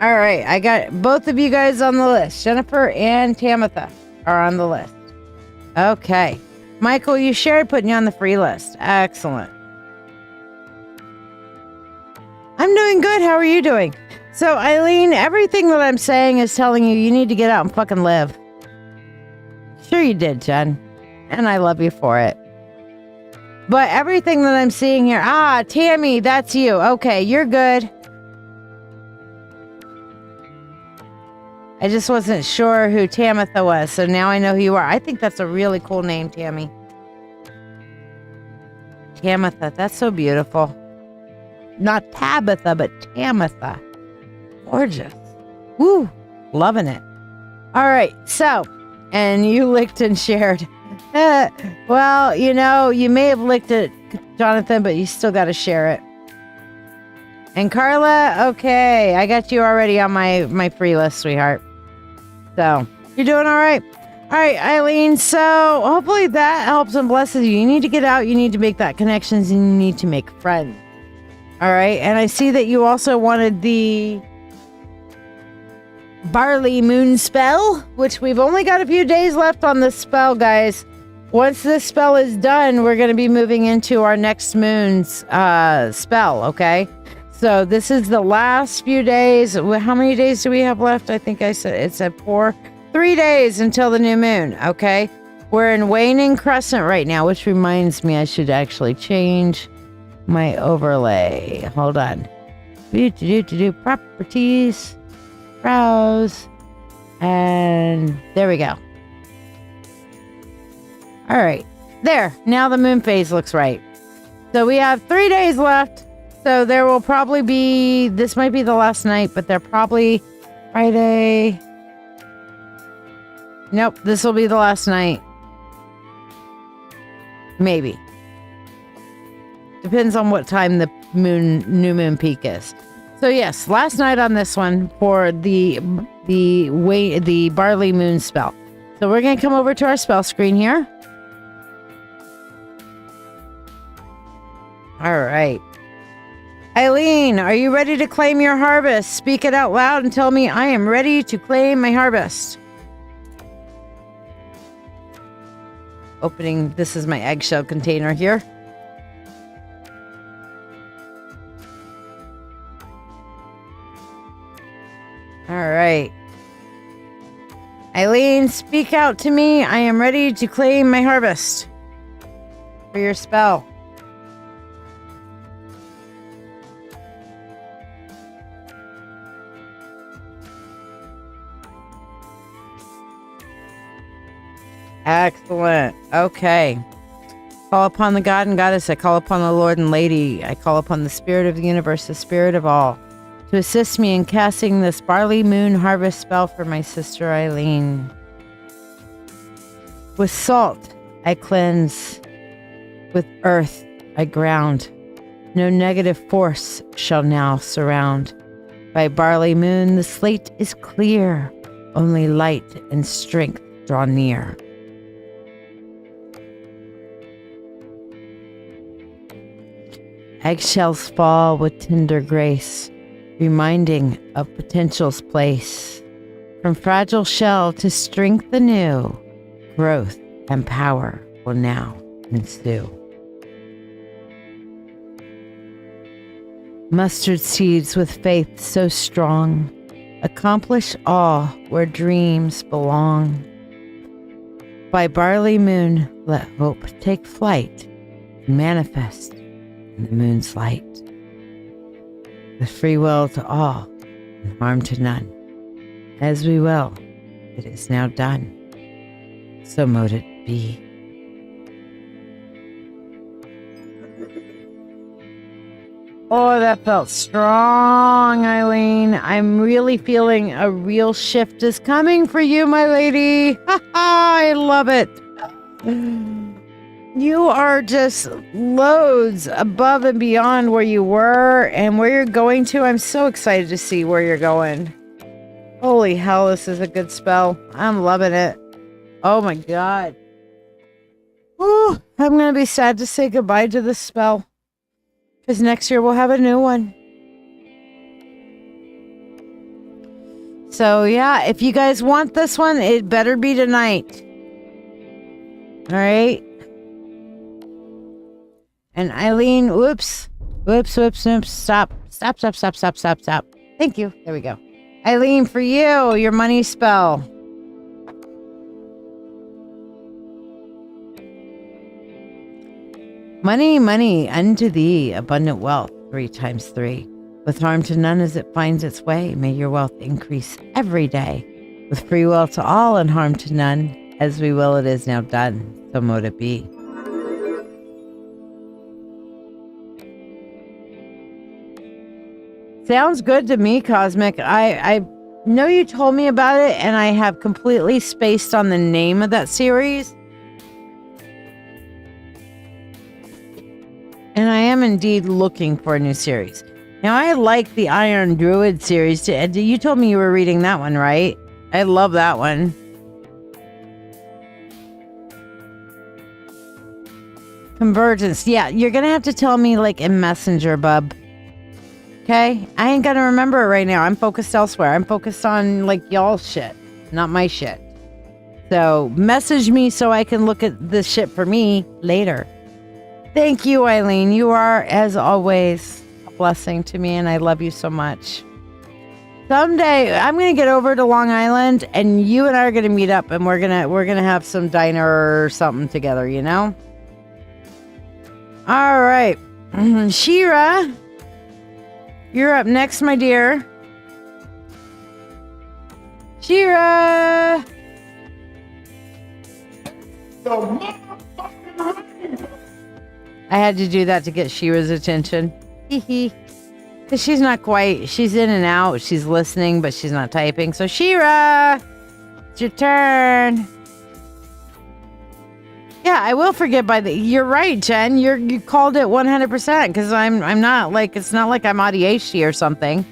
All right. I got both of you guys on the list. Jennifer and Tamitha are on the list. Okay. Michael, you shared putting you on the free list. Excellent. I'm doing good. How are you doing? So, Eileen, everything that I'm saying is telling you need to get out and fucking live. Sure you did, Jen. And I love you for it. But everything that I'm seeing here... Tammy, that's you. Okay, you're good. I just wasn't sure who Tamitha was, so now I know who you are. I think that's a really cool name, Tammy. Tamitha, that's so beautiful. Not Tabitha, but Tamitha. Gorgeous. Woo. Loving it. All right. So, and you licked and shared. Well, you know, you may have licked it, Jonathan, but you still got to share it. And Carla, okay, I got you already on my free list, sweetheart. So, you're doing all right. All right, Eileen, so hopefully that helps and blesses you. You need to get out, you need to make that connections, and you need to make friends. All right, and I see that you also wanted the Barley Moon spell, which we've only got a few days left on this spell, guys. Once this spell is done, we're going to be moving into our next moon's spell, okay? So this is the last few days. How many days do we have left? I think I said it's at 3 days until the new moon, okay? We're in waning crescent right now, which reminds me I should actually change my overlay. Hold on. Properties. Browse, and there we go. All right, there. Now the moon phase looks right. So we have 3 days left. So there will probably be, this might be the last night, but they're probably Friday. Nope, this will be the last night. Maybe. Depends on what time the new moon peak is. So yes, last night on this one for the Barley Moon spell. So we're going to come over to our spell screen here. All right. Eileen, are you ready to claim your harvest? Speak it out loud and tell me I am ready to claim my harvest. Opening, this is my eggshell container here. All right. Eileen, speak out to me. I am ready to claim my harvest for your spell. Excellent. Okay. Call upon the God and Goddess. I call upon the Lord and Lady. I call upon the Spirit of the universe, the Spirit of all, to assist me in casting this Barley Moon harvest spell for my sister Eileen. With salt, I cleanse. With earth, I ground. No negative force shall now surround. By Barley Moon, the slate is clear. Only light and strength draw near. Eggshells fall with tender grace, reminding of potential's place. From fragile shell to strength anew, growth and power will now ensue. Mustard seeds with faith so strong, accomplish all where dreams belong. By Barley Moon, let hope take flight and manifest in the moon's light. With free will to all and harm to none. As we will, it is now done. So mote it be. Oh, that felt strong, Eileen. I'm really feeling a real shift is coming for you, my lady. I love it. You are just loads above and beyond where you were and where you're going to. I'm so excited to see where you're going. Holy hell, this is a good spell. I'm loving it. Oh my God. Ooh, I'm going to be sad to say goodbye to this spell. Because next year we'll have a new one. So yeah, if you guys want this one, it better be tonight. All right. And Eileen, whoops. Stop. Thank you. There we go. Eileen, for you, your money spell. Money, money, unto thee, abundant wealth, 3 times 3. With harm to none as it finds its way, may your wealth increase every day. With free will to all and harm to none, as we will it is now done, so mote it be. Sounds good to me, Cosmic. I know you told me about it, and I have completely spaced on the name of that series. And I am indeed looking for a new series. Now, I like the Iron Druid series. You told me you were reading that one, right? I love that one. Convergence. Yeah, you're going to have to tell me like in Messenger, bub. Okay? I ain't going to remember it right now. I'm focused elsewhere. I'm focused on like y'all's shit, not my shit. So message me so I can look at the shit for me later. Thank you, Eileen. You are, as always, a blessing to me, and I love you so much. Someday, I'm going to get over to Long Island, and you and I are going to meet up, and we're gonna have some diner or something together, you know? All right. Shira, you're up next, my dear. Shira! I had to do that to get Shira's attention. Because she's not quite, she's in and out. She's listening, but she's not typing. So Shira, it's your turn. Yeah, I will forget you're right, Jen. You called it 100% because I'm not like, it's not like I'm ADHD or something.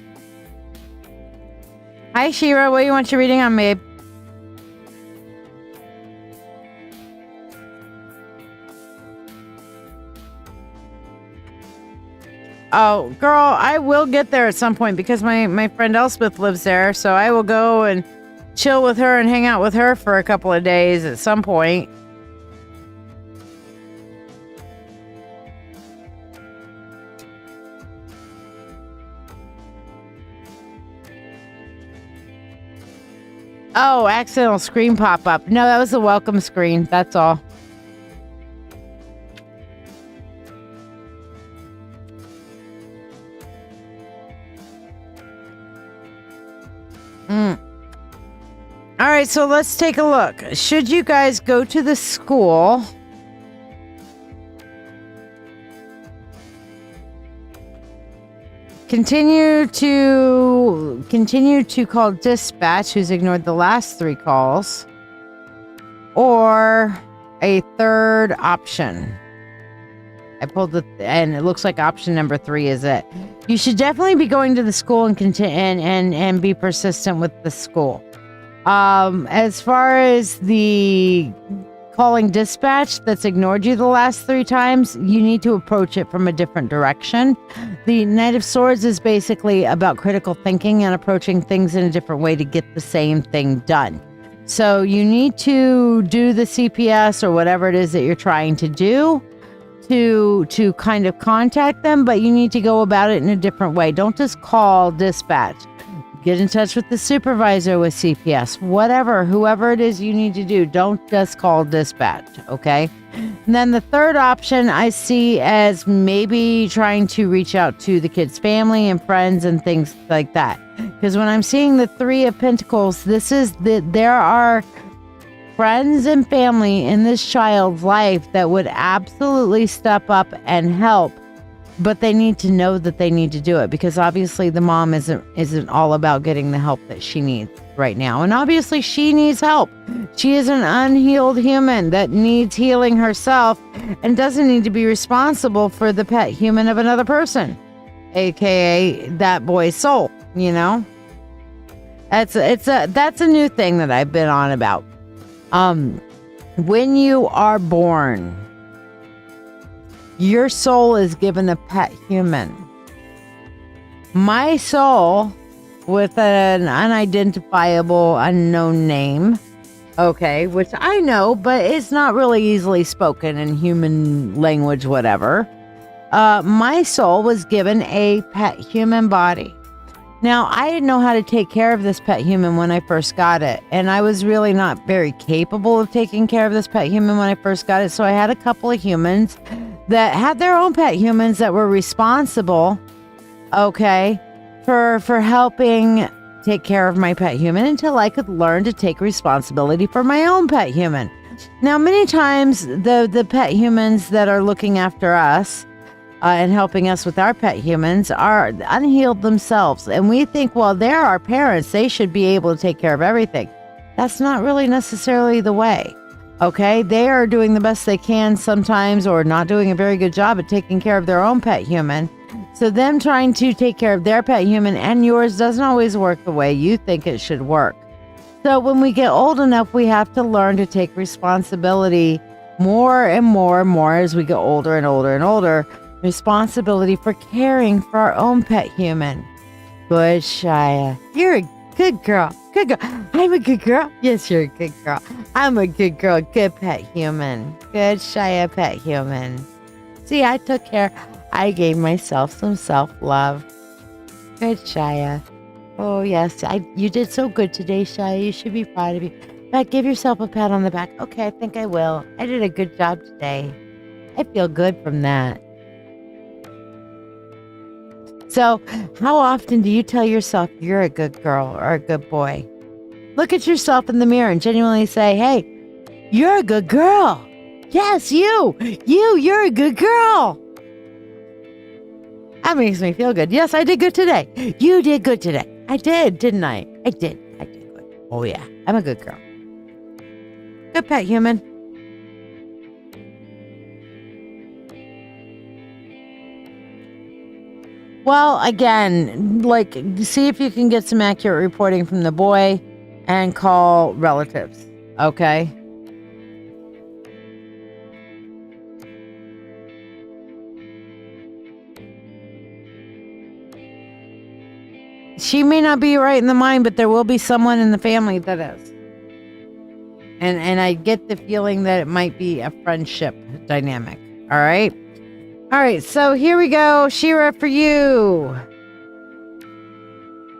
Hi, Shira. What do you want your reading on, babe? Oh, girl, I will get there at some point because my friend Elspeth lives there. So I will go and chill with her and hang out with her for a couple of days at some point. Oh, accidental screen pop up. No, that was the welcome screen. That's all. All right, so let's take a look. Should you guys go to the school? Continue to call dispatch, who's ignored the last 3 calls, or a third option. I pulled and it looks like option number 3 is it. You should definitely be going to the school and and be persistent with the school. As far as the calling dispatch that's ignored you the last 3 times, you need to approach it from a different direction. The Knight of Swords is basically about critical thinking and approaching things in a different way to get the same thing done. So you need to do the CPS or whatever it is that you're trying to do to kind of contact them, but you need to go about it in a different way. Don't just call dispatch. Get in touch with the supervisor with CPS, whoever it is you need to do. Don't just call dispatch, okay? And then the third option I see as maybe trying to reach out to the kid's family and friends and things like that. Because when I'm seeing the 3 of Pentacles, there are friends and family in this child's life that would absolutely step up and help. But they need to know that they need to do it because obviously the mom isn't all about getting the help that she needs right now. And obviously she needs help. She is an unhealed human that needs healing herself and doesn't need to be responsible for the pet human of another person, aka that boy's soul, you know? That's a new thing that I've been on about. When you are born, your soul is given a pet human. My soul, with an unidentifiable, unknown name, okay, which I know, but it's not really easily spoken in human language, whatever. My soul was given a pet human body. Now, I didn't know how to take care of this pet human when I first got it, and I was really not very capable of taking care of this pet human when I first got it, so I had a couple of humans that had their own pet humans that were responsible, okay, for helping take care of my pet human until I could learn to take responsibility for my own pet human. Now, many times the pet humans that are looking after us and helping us with our pet humans are unhealed themselves. And we think, well, they're our parents. They should be able to take care of everything. That's not really necessarily the way. Okay, they are doing the best they can sometimes, or not doing a very good job at taking care of their own pet human. So them trying to take care of their pet human and yours doesn't always work the way you think it should work. So when we get old enough, we have to learn to take responsibility more and more and more as we get older and older and older. Responsibility for caring for our own pet human. Good, Shia. You're a good girl. Good girl. I'm a good girl. Yes, you're a good girl. I'm a good girl. Good pet human. Good, Shia pet human. See, I took care. I gave myself some self-love. Good, Shia. Oh, yes. You did so good today, Shia. You should be proud of you. But give yourself a pat on the back. Okay, I think I will. I did a good job today. I feel good from that. So, how often do you tell yourself you're a good girl or a good boy? Look at yourself in the mirror and genuinely say, hey, you're a good girl. Yes, you're a good girl. That makes me feel good. Yes, I did good today. You did good today. I did, didn't I? I did good. Oh, yeah, I'm a good girl. Good pet human. Well, again, see if you can get some accurate reporting from the boy and call relatives, okay? She may not be right in the mind, but there will be someone in the family that is. And I get the feeling that it might be a friendship dynamic, all right? All right, so here we go, Shira, for you.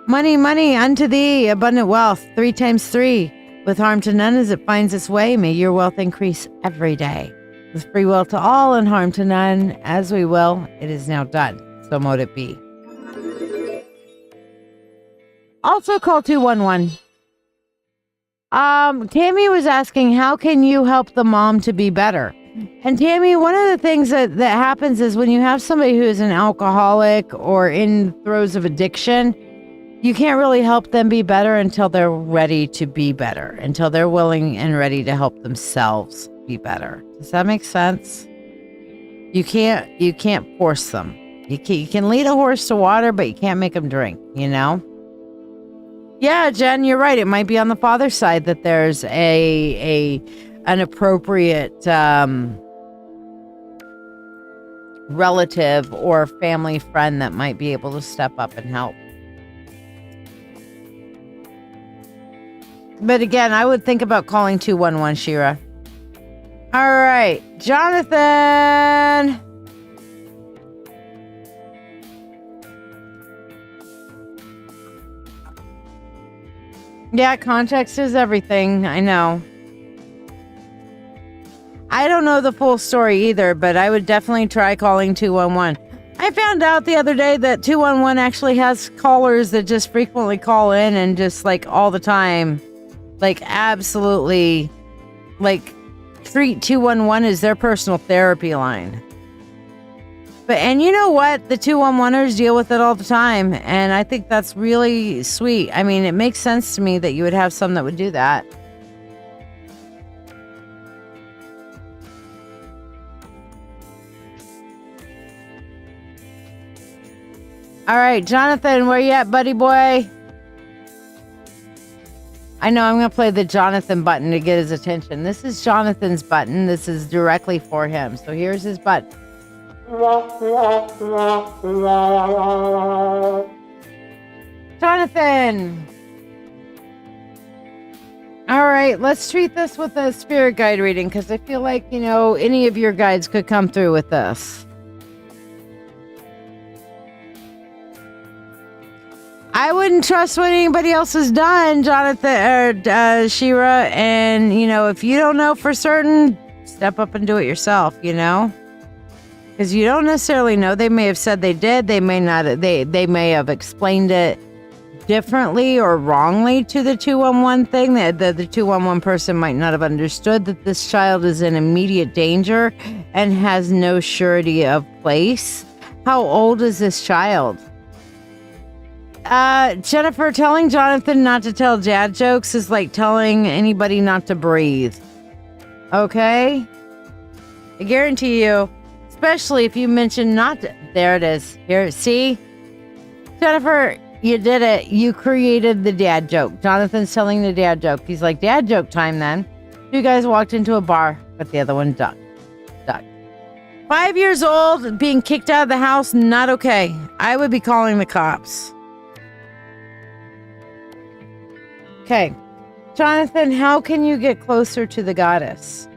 Money, money, unto thee, abundant wealth, 3 times 3, with harm to none as it finds its way. May your wealth increase every day. With free will to all and harm to none, as we will, it is now done. So mote it be. Also call 211. Tammy was asking, how can you help the mom to be better? And Tammy, one of the things that happens is when you have somebody who is an alcoholic or in throes of addiction, you can't really help them be better until they're ready to be better, until they're willing and ready to help themselves be better. Does that make sense? You can't force them. You can lead a horse to water, but you can't make them drink, you know? Yeah, Jen, you're right. It might be on the father's side that there's an appropriate relative or family friend that might be able to step up and help. But again, I would think about calling 211, Shira. All right, Jonathan. Yeah, context is everything. I know. I don't know the full story either, but I would definitely try calling 211. I found out the other day that 211 actually has callers that just frequently call in and just all the time, absolutely, treat 211 as their personal therapy line. And you know what? The 211ers deal with it all the time. And I think that's really sweet. I mean, it makes sense to me that you would have some that would do that. All right, Jonathan, where you at, buddy boy? I know I'm going to play the Jonathan button to get his attention. This is Jonathan's button. This is directly for him. So here's his button. Jonathan. All right, let's treat this with a spirit guide reading because I feel like, any of your guides could come through with this. I wouldn't trust what anybody else has done, Jonathan or Shira. And, if you don't know for certain, step up and do it yourself, Because you don't necessarily know. They may have said they did. They may not. They may have explained it differently or wrongly to the 211 thing. The 211 person might not have understood that this child is in immediate danger and has no surety of place. How old is this child? Jennifer, telling Jonathan not to tell dad jokes is like telling anybody not to breathe. Okay? I guarantee you, especially if you mention not to. There it is. Here, see? Jennifer, you did it. You created the dad joke. Jonathan's telling the dad joke. He's like, dad joke time then. You guys walked into a bar, but the other one ducked. 5 years old, being kicked out of the house, not okay. I would be calling the cops. Okay. Jonathan, how can you get closer to the goddess?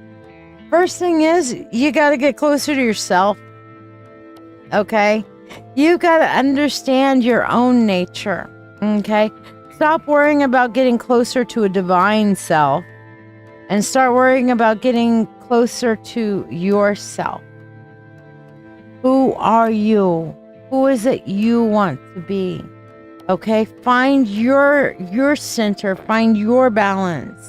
First thing is, you got to get closer to yourself. Okay? You got to understand your own nature. Okay? Stop worrying about getting closer to a divine self and start worrying about getting closer to yourself. Who are you? Who is it you want to be? Okay? Find your center. Find your balance.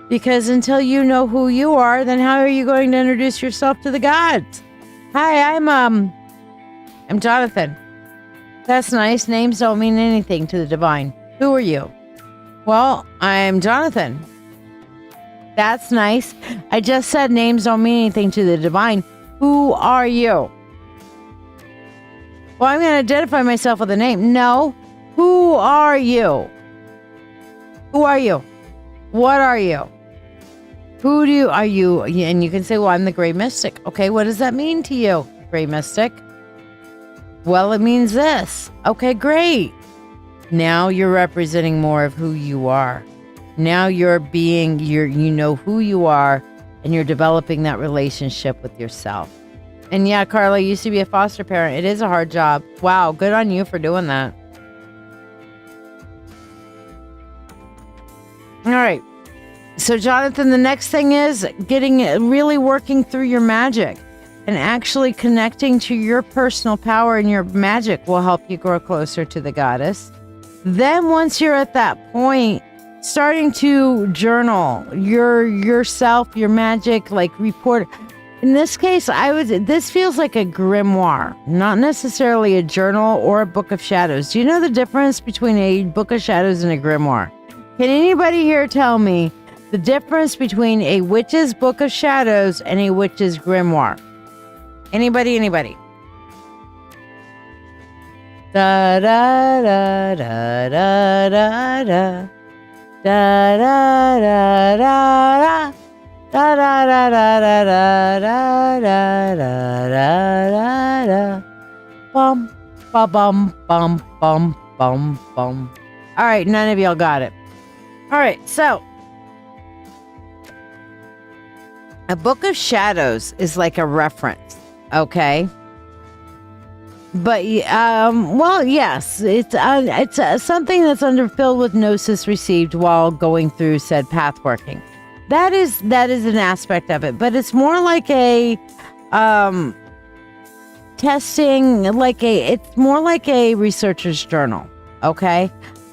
Because until you know who you are, then how are you going to introduce yourself to the gods? Hi, I'm Jonathan. That's nice. Names don't mean anything to the divine. Who are you? Well, I'm Jonathan. That's nice. I just said names don't mean anything to the divine. Who are you? Well, I'm going to identify myself with a name. No. Who are you? Who are you? What are you? Are you? And you can say, well, I'm the Gray Mystic. Okay, what does that mean to you, Gray Mystic? Well, it means this. Okay, great. Now you're representing more of who you are. Now you know who you are, and you're developing that relationship with yourself. And yeah, Carla, I used to be a foster parent. It is a hard job. Wow, good on you for doing that. All right. So, Jonathan, the next thing is really working through your magic and actually connecting to your personal power, and your magic will help you grow closer to the goddess. Then once you're at that point, starting to journal yourself, your magic, like report. In this case, this feels like a grimoire, not necessarily a journal or a book of shadows. Do you know the difference between a book of shadows and a grimoire? Can anybody here tell me the difference between a witch's book of shadows and a witch's grimoire? Anybody? Da da da da da da da da da da da da da da da da da da da da bum ba bum bum bum bum bum. All right, none of y'all got it. All right, so a book of shadows is like a reference, okay? But well, yes, it's something that's filled with gnosis received while going through said path working. That is an aspect of it, but it's more like a testing, it's more like a researcher's journal. Okay,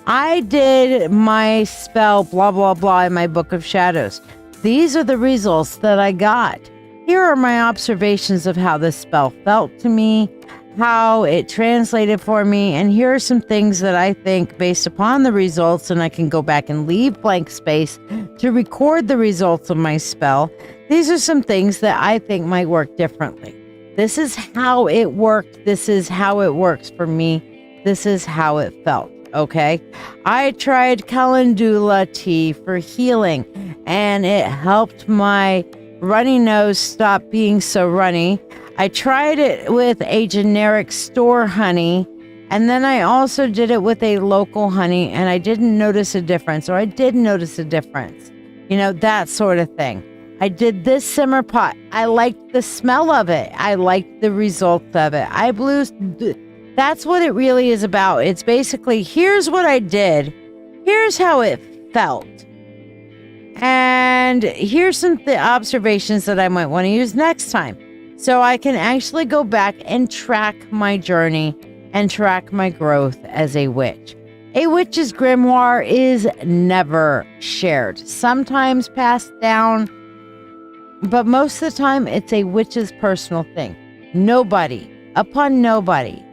I did my spell blah blah blah in my book of shadows. These are the results that I got. Here are my observations of how this spell felt to me, how it translated for me, and here are some things that I think based upon the results, and I can go back and leave blank space to record the results of my spell. These are some things that I think might work differently. This is how it worked. This is how it works for me. This is how it felt. Okay. I tried calendula tea for healing, and it helped my runny nose stop being so runny. I tried it with a generic store honey, and then I also did it with a local honey, and I didn't notice a difference, or I did notice a difference. You know, that sort of thing. I did this simmer pot. I liked the smell of it. I liked the results of it. That's what it really is about. It's basically, here's what I did. Here's how it felt. And here's some observations that I might want to use next time. So I can actually go back and track my journey and track my growth as a witch. A witch's grimoire is never shared. Sometimes passed down, but most of the time it's a witch's personal thing. Nobody upon nobody.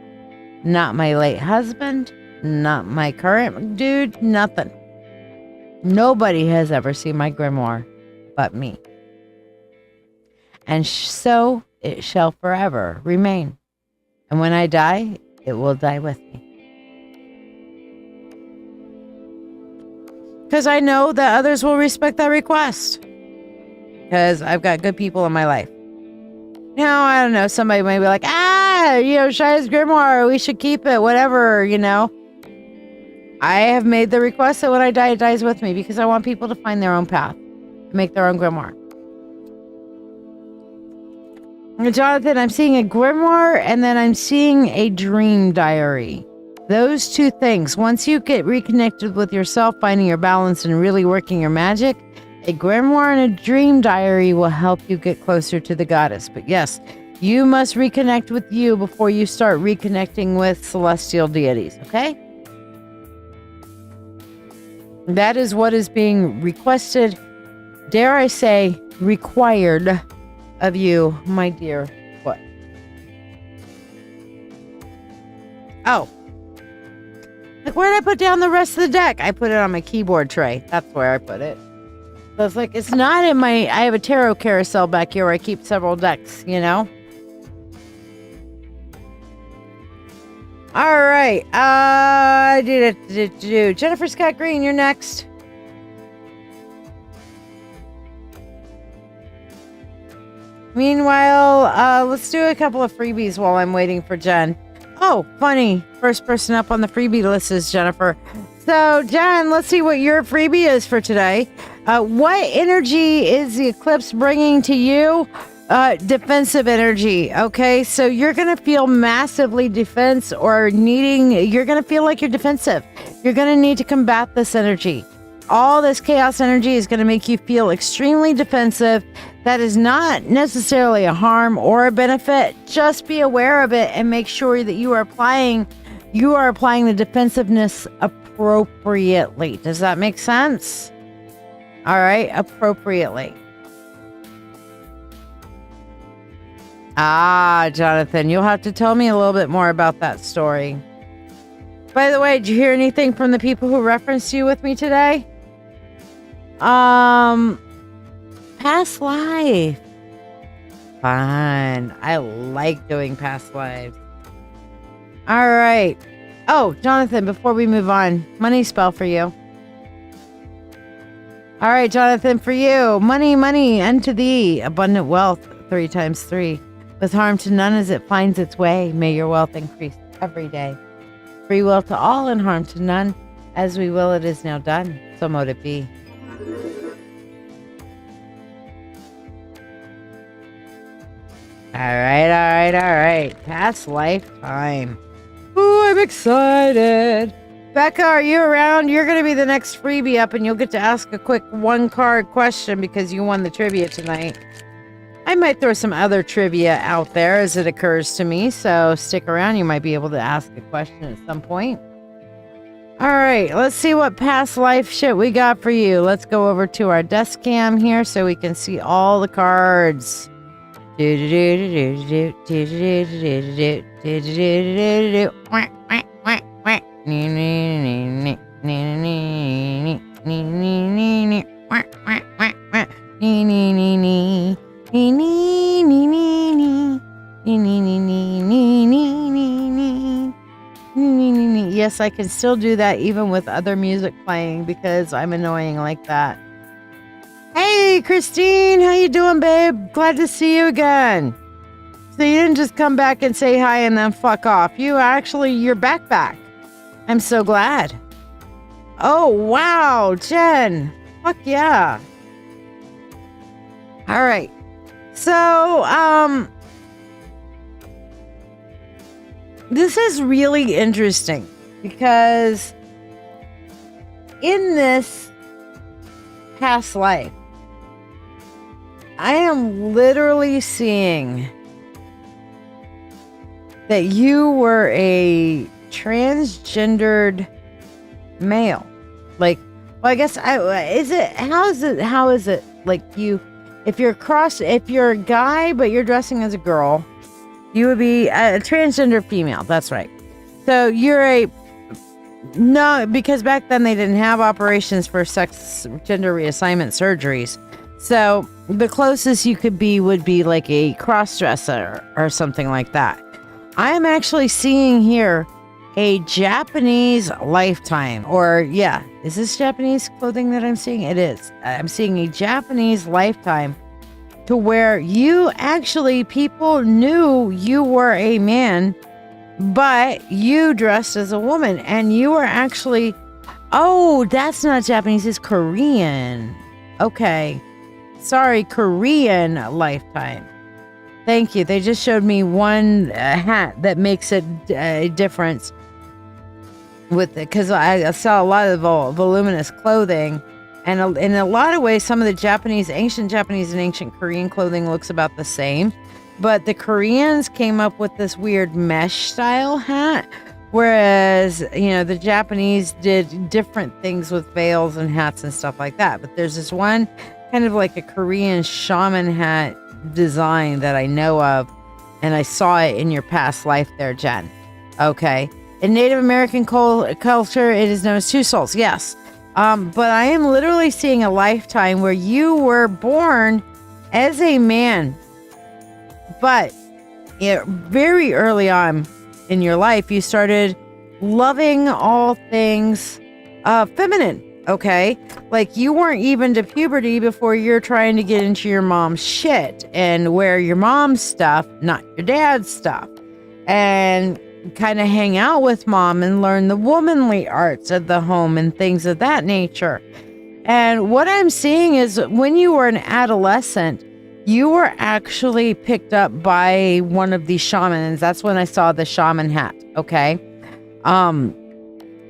Not my late husband, not my current dude, nothing. Nobody has ever seen my grimoire but me. And so it shall forever remain. And when I die, it will die with me. Because I know that others will respect that request. Because I've got good people in my life. Now, I don't know, somebody may be like, Shia's grimoire, we should keep it, whatever, I have made the request that when I die, it dies with me because I want people to find their own path, to make their own grimoire. Jonathan, I'm seeing a grimoire and then I'm seeing a dream diary. Those two things, once you get reconnected with yourself, finding your balance and really working your magic, a grimoire and a dream diary will help you get closer to the goddess. But yes, you must reconnect with you before you start reconnecting with celestial deities, okay? That is what is being requested, dare I say, required of you, my dear. What? Oh. Like, where did I put down the rest of the deck? I put it on my keyboard tray. That's where I put it. So it's like, it's not in my, I have a tarot carousel back here where I keep several decks, All right. Jennifer Scott Green, you're next. Meanwhile, let's do a couple of freebies while I'm waiting for Jen. Oh, funny. First person up on the freebie list is Jennifer. So, Jen, let's see what your freebie is for today. What energy is the eclipse bringing to you? Defensive energy. Okay, so you're going to feel massively you're going to feel like you're defensive. You're going to need to combat this energy. All this chaos energy is going to make you feel extremely defensive. That is not necessarily a harm or a benefit. Just be aware of it and make sure that you are applying the defensiveness appropriately. Does that make sense? All right, appropriately. Jonathan, you'll have to tell me a little bit more about that story. By the way, did you hear anything from the people who referenced you with me today? Past life. Fun. I like doing past lives. All right. Oh, Jonathan, before we move on, money spell for you. All right, Jonathan, for you. Money, unto thee. Abundant wealth, 3 times 3. With harm to none as it finds its way. May your wealth increase every day. Free will to all and harm to none. As we will, it is now done. So mote it be. All right. Past lifetime. Ooh, I'm excited. Becca, are you around? You're going to be the next freebie up and you'll get to ask a quick 1-card question because you won the trivia tonight. I might throw some other trivia out there as it occurs to me, so stick around. You might be able to ask a question at some point. All right, let's see what past life shit we got for you. Let's go over to our desk cam here so we can see all the cards. Yes, I can still do that even with other music playing because I'm annoying like that. Hey, Christine, how you doing, babe? Glad to see you again. So you didn't just come back and say hi and then fuck off. You're back. I'm so glad. Oh, wow, Jen. Fuck yeah. All right. So, this is really interesting because in this past life, I am literally seeing that you were a transgendered male. Like, well, I guess how is it like if you're a guy but you're dressing as a girl, You would be a transgender female. That's right. So no, because back then they didn't have operations for sex gender reassignment surgeries. So the closest you could be would be like a cross-dresser or something like that. I am actually seeing here a Japanese lifetime, is this Japanese clothing that I'm seeing? It is. I'm seeing a Japanese lifetime to where people knew you were a man, but you dressed as a woman, and you were actually, that's not Japanese, it's Korean. Okay. Sorry, Korean lifetime. Thank you. They just showed me one hat that makes a difference with it, because I saw a lot of voluminous clothing, and in a lot of ways, some of the ancient Japanese and ancient Korean clothing looks about the same. But the Koreans came up with this weird mesh style hat, whereas, the Japanese did different things with veils and hats and stuff like that. But there's this one kind of like a Korean shaman hat design that I know of, and I saw it in your past life there, Jen. Okay. In Native American culture, it is known as two souls. Yes. But I am literally seeing a lifetime where you were born as a man. But very early on in your life, you started loving all things feminine, okay? Like, you weren't even to puberty before you're trying to get into your mom's shit and wear your mom's stuff, not your dad's stuff. And kind of hang out with mom and learn the womanly arts of the home and things of that nature. And what I'm seeing is when you were an adolescent, you were actually picked up by one of these shamans. That's when I saw the shaman hat. Okay. And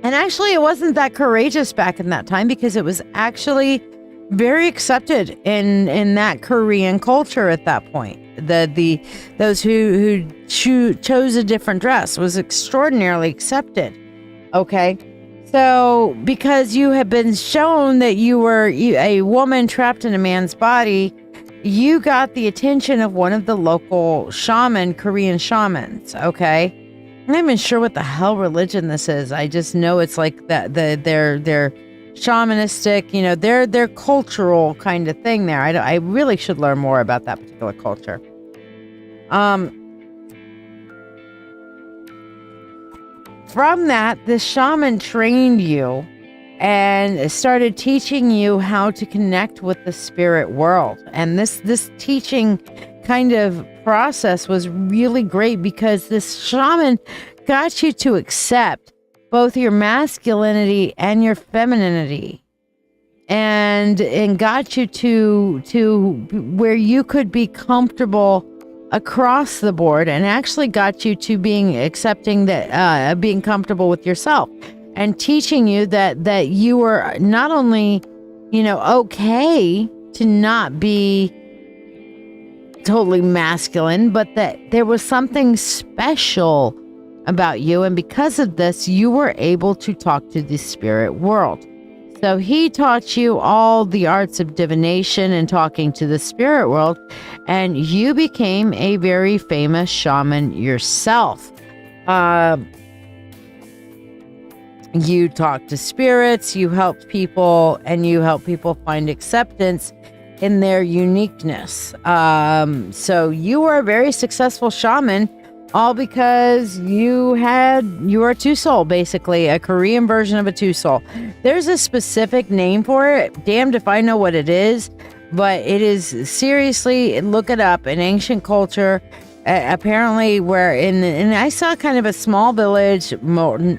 actually it wasn't that courageous back in that time, because it was actually very accepted in that Korean culture at that point. Those who chose a different dress was extraordinarily accepted. Okay. So because you have been shown that you were a woman trapped in a man's body, you got the attention of one of the local Korean shamans, okay? I'm not even sure what the hell religion this is. I just know it's like that their shamanistic, their cultural kind of thing there. I really should learn more about that particular culture. From that, the shaman trained you and started teaching you how to connect with the spirit world. And this teaching kind of process was really great, because this shaman got you to accept both your masculinity and your femininity, and got you to where you could be comfortable across the board, and actually got you to being comfortable with yourself, and teaching you that you were not only, okay to not be totally masculine, but that there was something special about you. And because of this, you were able to talk to the spirit world. So he taught you all the arts of divination and talking to the spirit world, and you became a very famous shaman yourself. You talked to spirits, you helped people, and you help people find acceptance in their uniqueness. So you were a very successful shaman, all because you were a two-soul, basically, a Korean version of a two-soul. There's a specific name for it. Damned if I know what it is, but it is, seriously, look it up. In ancient culture, apparently and I saw kind of a small village,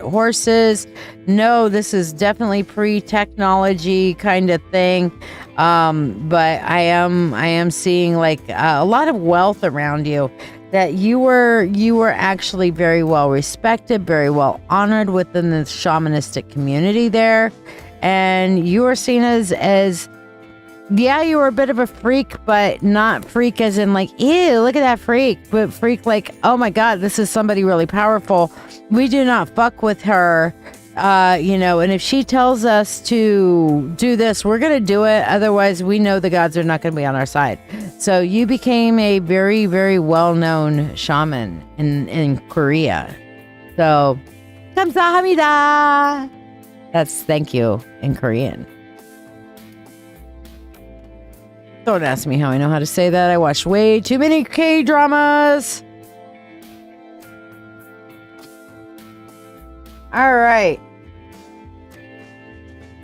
horses. No, this is definitely pre-technology kind of thing. But I am seeing like a lot of wealth around you, that you were actually very well respected, very well honored within the shamanistic community there. And you were seen as yeah, you were a bit of a freak, but not freak as in like, ew, look at that freak, but freak like, oh my God, this is somebody really powerful. We do not fuck with her, and if she tells us to do this, we're going to do it. Otherwise, we know the gods are not going to be on our side. So you became a very, very well-known shaman in Korea. So, 감사합니다. That's thank you in Korean. Don't ask me how I know how to say that. I watched way too many K-dramas. All right.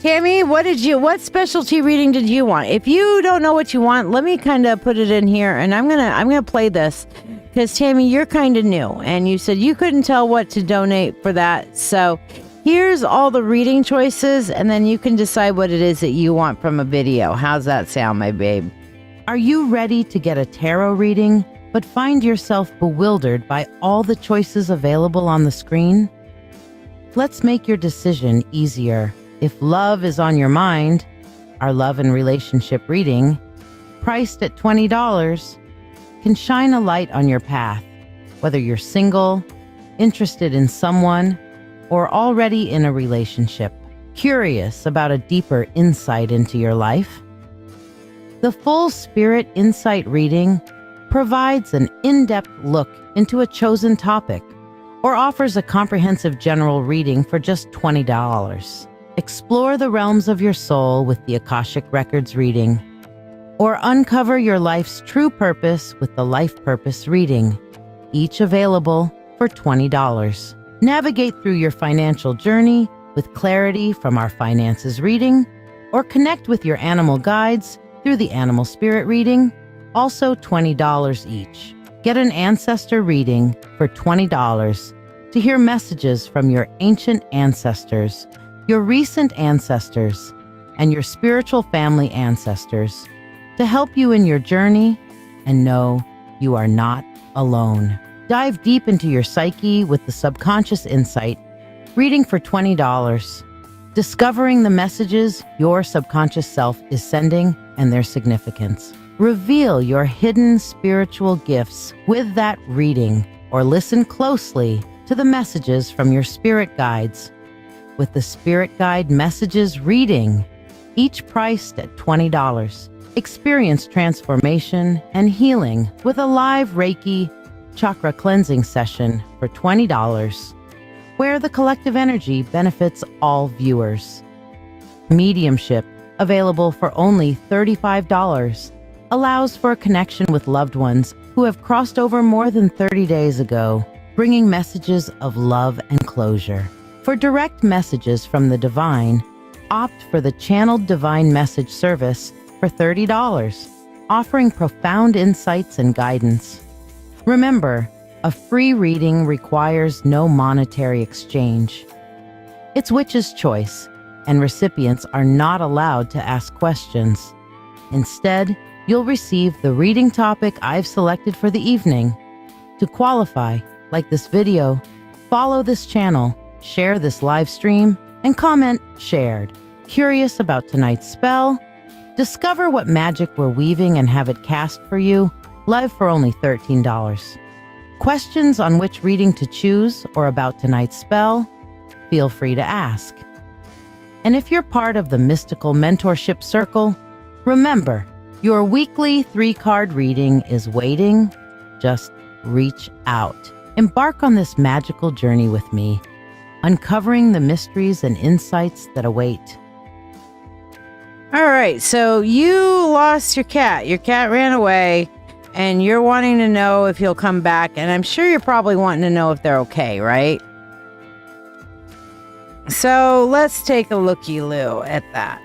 Tammy, what specialty reading did you want? If you don't know what you want, let me kind of put it in here, and I'm gonna play this because Tammy, you're kind of new, and you said you couldn't tell what to donate for that. So here's all the reading choices, and then you can decide what it is that you want from a video. How's that sound, my babe? Are you ready to get a tarot reading, but find yourself bewildered by all the choices available on the screen? Let's make your decision easier. If love is on your mind, our love and relationship reading, priced at $20, can shine a light on your path, whether you're single, interested in someone, or already in a relationship, curious about a deeper insight into your life. The full Spirit Insight reading provides an in-depth look into a chosen topic or offers a comprehensive general reading for just $20. Explore the realms of your soul with the Akashic Records reading, or uncover your life's true purpose with the Life Purpose reading, each available for $20. Navigate through your financial journey with clarity from our finances reading, or connect with your animal guides through the Animal Spirit reading, also $20 each. Get an ancestor reading for $20 to hear messages from your ancient ancestors, your recent ancestors, and your spiritual family ancestors to help you in your journey and know you are not alone. Dive deep into your psyche with the Subconscious Insight, reading for $20, discovering the messages your subconscious self is sending and their significance. Reveal your hidden spiritual gifts with that reading, or listen closely to the messages from your spirit guides with the Spirit Guide Messages reading, each priced at $20. Experience transformation and healing with a live Reiki Chakra cleansing session for $20, where the collective energy benefits all viewers. Mediumship, available for only $35, allows for a connection with loved ones who have crossed over more than 30 days ago, bringing messages of love and closure. For direct messages from the divine, opt for the Channeled Divine Message service for $30, offering profound insights and guidance. Remember, a free reading requires no monetary exchange. It's witch's choice, and recipients are not allowed to ask questions. Instead, you'll receive the reading topic I've selected for the evening. To qualify, like this video, follow this channel, share this live stream, and comment shared. Curious about tonight's spell? Discover what magic we're weaving and have it cast for you, live for only $13. Questions on which reading to choose or about tonight's spell? Feel free to ask. And if you're part of the Mystical Mentorship Circle, remember, your weekly 3-card reading is waiting. Just reach out. Embark on this magical journey with me, uncovering the mysteries and insights that await. All right, so you lost your cat. Your cat ran away, and you're wanting to know if he'll come back, and I'm sure you're probably wanting to know if they're okay, right? So let's take a looky-loo at that.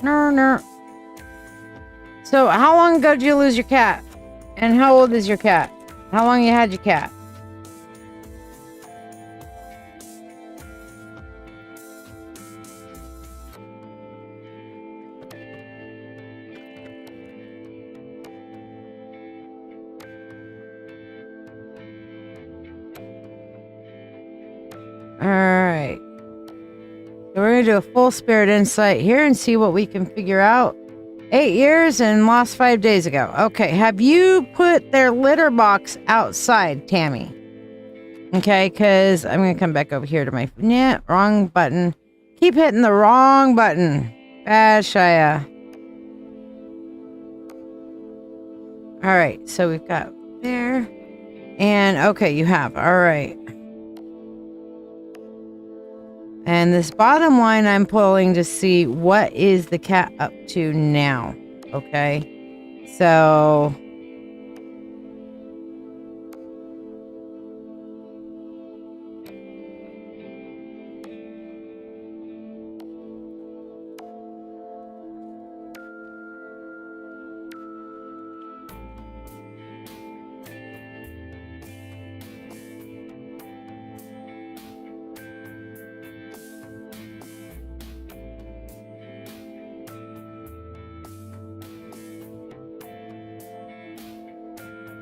No. So how long ago did you lose your cat? And how old is your cat? How long you had your cat? All right. So we're going to do a full spirit insight here and see what we can figure out. 8 years and lost 5 days ago. Okay. Have you put their litter box outside, Tammy? Okay. Because I'm going to come back over here to my... Yeah, wrong button. Keep hitting the wrong button. LadyShiya. All right, so we've got there. And okay, you have. All right. And this bottom line I'm pulling to see what is the cat up to now. Okay. So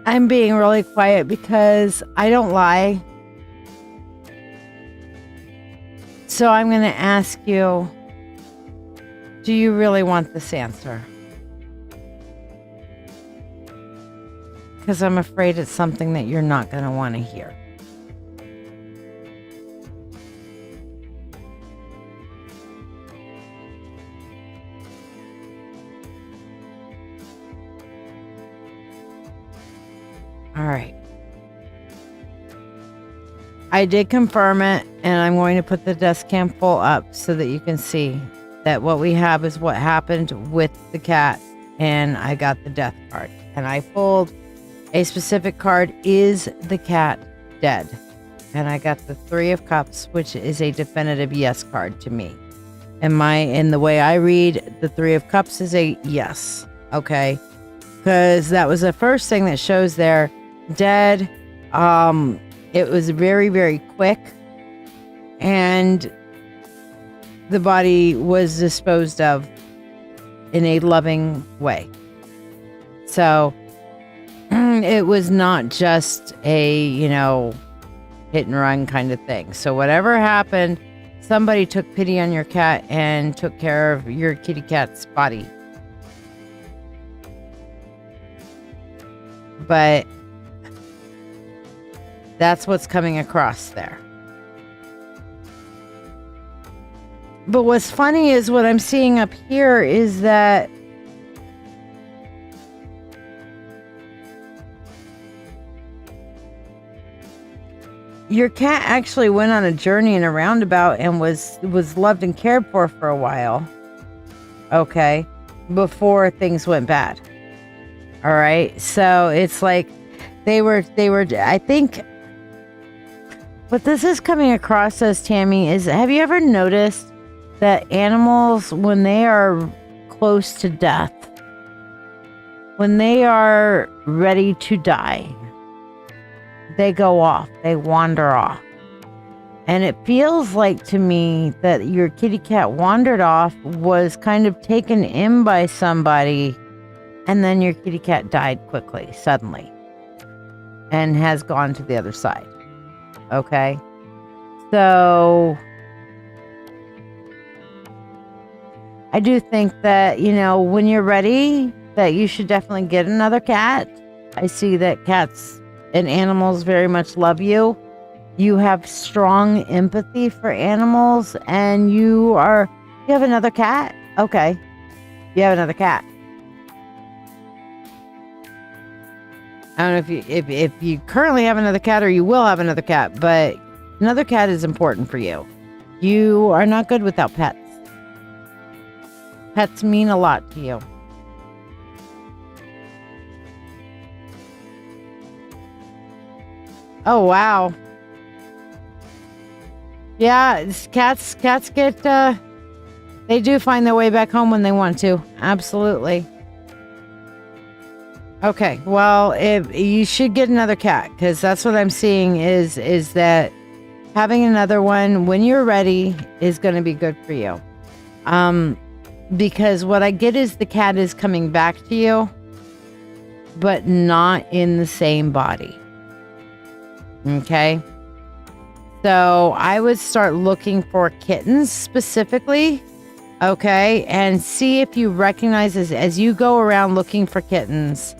I'm being really quiet because I don't lie. So I'm going to ask you, do you really want this answer? Because I'm afraid it's something that you're not going to want to hear. All right. I did confirm it, and I'm going to put the desk cam full up so that you can see that what we have is what happened with the cat, and I got the death card. And I pulled a specific card, is the cat dead? And I got the 3 of Cups, which is a definitive yes card to me. In the way I read, the 3 of Cups is a yes, okay? Because that was the first thing that shows there. Dead. It was very, very quick, and the body was disposed of in a loving way. So it was not just a, hit and run kind of thing. So whatever happened, somebody took pity on your cat and took care of your kitty cat's body. But that's what's coming across there. But what's funny is what I'm seeing up here is that your cat actually went on a journey in a roundabout and was loved and cared for a while. Okay. Before things went bad. All right. So it's like they were, I think, what this is coming across as, Tammy, is, have you ever noticed that animals, when they are close to death, when they are ready to die, they go off, they wander off. And it feels like to me that your kitty cat wandered off, was kind of taken in by somebody, and then your kitty cat died quickly, suddenly, and has gone to the other side. Okay, so I do think that, when you're ready, that you should definitely get another cat. I see that cats and animals very much love you. You have strong empathy for animals, and you have another cat? Okay, you have another cat. I don't know if you currently have another cat or you will have another cat, but another cat is important for you. You are not good without pets. Pets mean a lot to you. Oh, wow. Yeah, cats get, they do find their way back home when they want to. Absolutely. Okay, well, you should get another cat, because that's what I'm seeing is that having another one when you're ready is going to be good for you. Because what I get is the cat is coming back to you, but not in the same body. Okay? So I would start looking for kittens specifically, okay? And see if you recognize as you go around looking for kittens.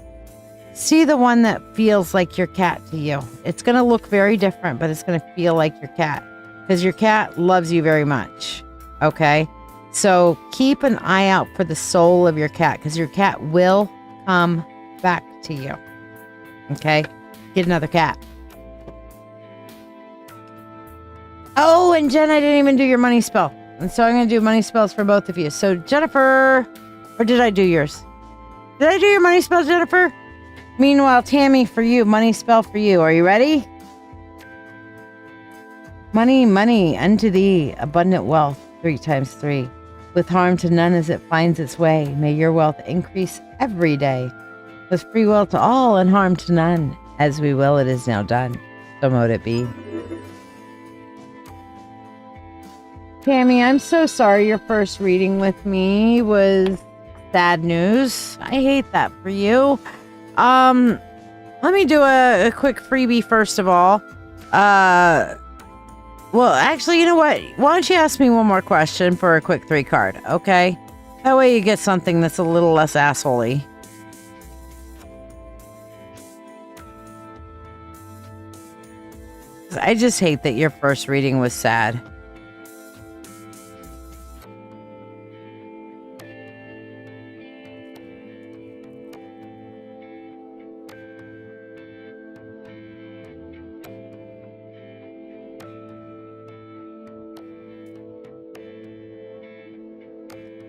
See the one that feels like your cat to you. It's going to look very different, but it's going to feel like your cat, because your cat loves you very much. Okay? So keep an eye out for the soul of your cat, because your cat will come back to you. Okay? Get another cat. Oh, and Jen, I didn't even do your money spell. And so I'm going to do money spells for both of you. So Jennifer, or did I do yours? Did I do your money spell, Jennifer? Meanwhile, Tammy, for you, money spell for you. Are you ready? Money, money, unto thee, abundant wealth, 3 times 3. With harm to none as it finds its way. May your wealth increase every day. With free will to all and harm to none. As we will, it is now done. So mote it be. Tammy, I'm so sorry your first reading with me was sad news. I hate that for you. Let me do a quick freebie first of all. Well, actually, you know what? Why don't you ask me one more question for a quick 3 card, okay? That way you get something that's a little less assholey. I just hate that your first reading was sad.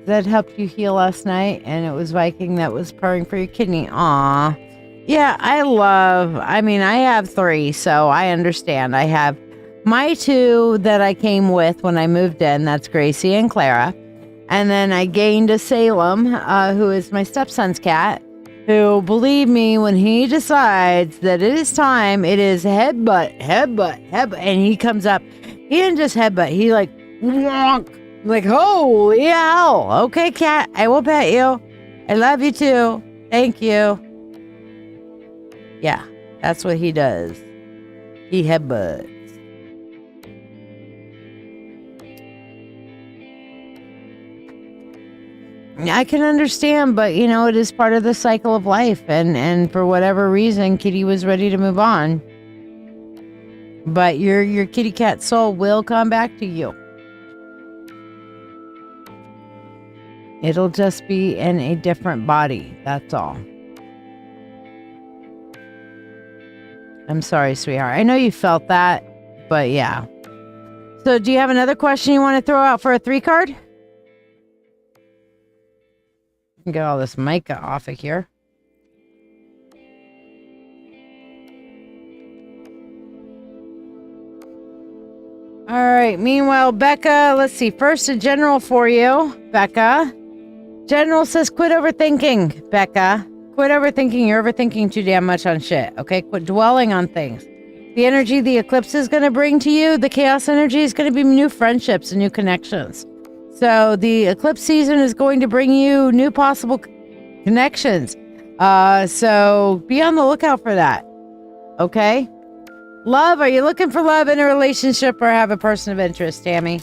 That helped you heal last night, and it was Viking that was purring for your kidney. Aw. Yeah, I have 3, so I understand. I have my 2 that I came with when I moved in. That's Gracie and Clara. And then I gained a Salem, who is my stepson's cat, who, believe me, when he decides that it is time, it is headbutt, headbutt, headbutt. And he comes up. He didn't just headbutt. He like, wonk. Like, holy hell. Okay, cat, I will pet you. I love you too. Thank you. Yeah, that's what he does. He headbutts. I can understand, but you know, it is part of the cycle of life. And for whatever reason, Kitty was ready to move on. But your kitty cat soul will come back to you. It'll just be in a different body. That's all. I'm sorry, sweetheart. I know you felt that, but yeah. So do you have another question you want to throw out for a 3 card? Get all this mica off of here. All right. Meanwhile, Becca, let's see. First, a general for you, Becca. General says, quit overthinking, Becca. Quit overthinking. You're overthinking too damn much on shit. Okay? Quit dwelling on things. The energy the eclipse is going to bring to you, the chaos energy, is going to be new friendships and new connections. So the eclipse season is going to bring you new possible connections. So be on the lookout for that. Okay? Love, are you looking for love in a relationship or have a person of interest, Tammy?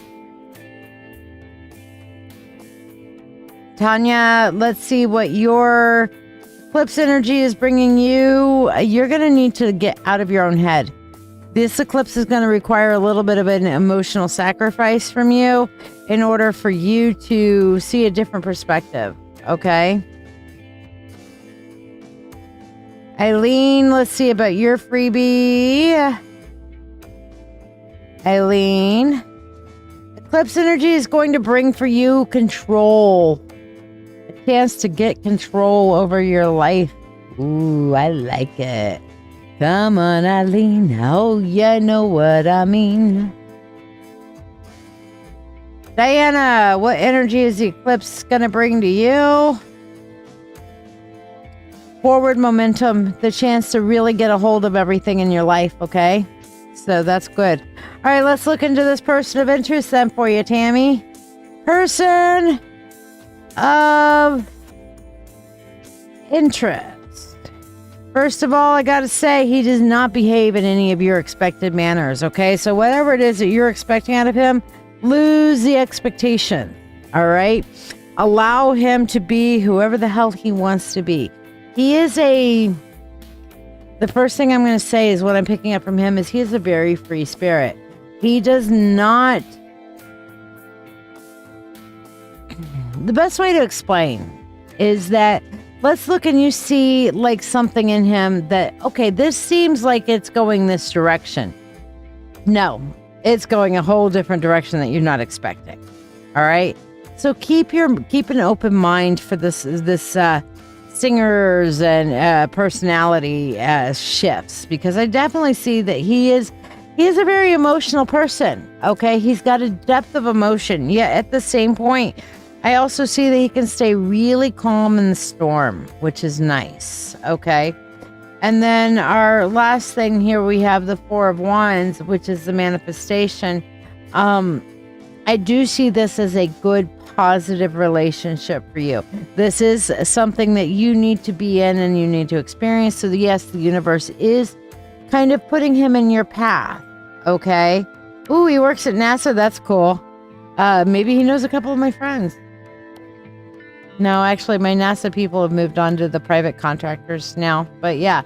Tanya, let's see what your eclipse energy is bringing you. You're going to need to get out of your own head. This eclipse is going to require a little bit of an emotional sacrifice from you in order for you to see a different perspective. Okay? Eileen, let's see about your freebie. Eileen, eclipse energy is going to bring for you control. A chance to get control over your life. Ooh, I like it. Come on, Eileen. Oh, you know what I mean. Diana, what energy is the eclipse going to bring to you? Forward momentum, the chance to really get a hold of everything in your life, okay? So that's good. All right, let's look into this person of interest then for you, Tammy. Person of interest. First of all, I got to say, he does not behave in any of your expected manners, okay? So whatever it is that you're expecting out of him, lose the expectation, all right? Allow him to be whoever the hell he wants to be. He is the first thing I'm going to say is what I'm picking up from him is he is a very free spirit. He does not... The best way to explain is that let's look and you see like something in him that, okay, this seems like it's going this direction. No, it's going a whole different direction that you're not expecting. All right. So keep an open mind for this singers and personality shifts, because I definitely see that he is a very emotional person. Okay. He's got a depth of emotion. Yeah. At the same point, I also see that he can stay really calm in the storm, which is nice. Okay. And then our last thing here, we have the Four of Wands, which is the manifestation. I do see this as a good, positive relationship for you. This is something that you need to be in and you need to experience. So yes, the universe is kind of putting him in your path. Okay. Ooh, he works at NASA. That's cool. Maybe he knows a couple of my friends. No, actually, my NASA people have moved on to the private contractors now. But yeah.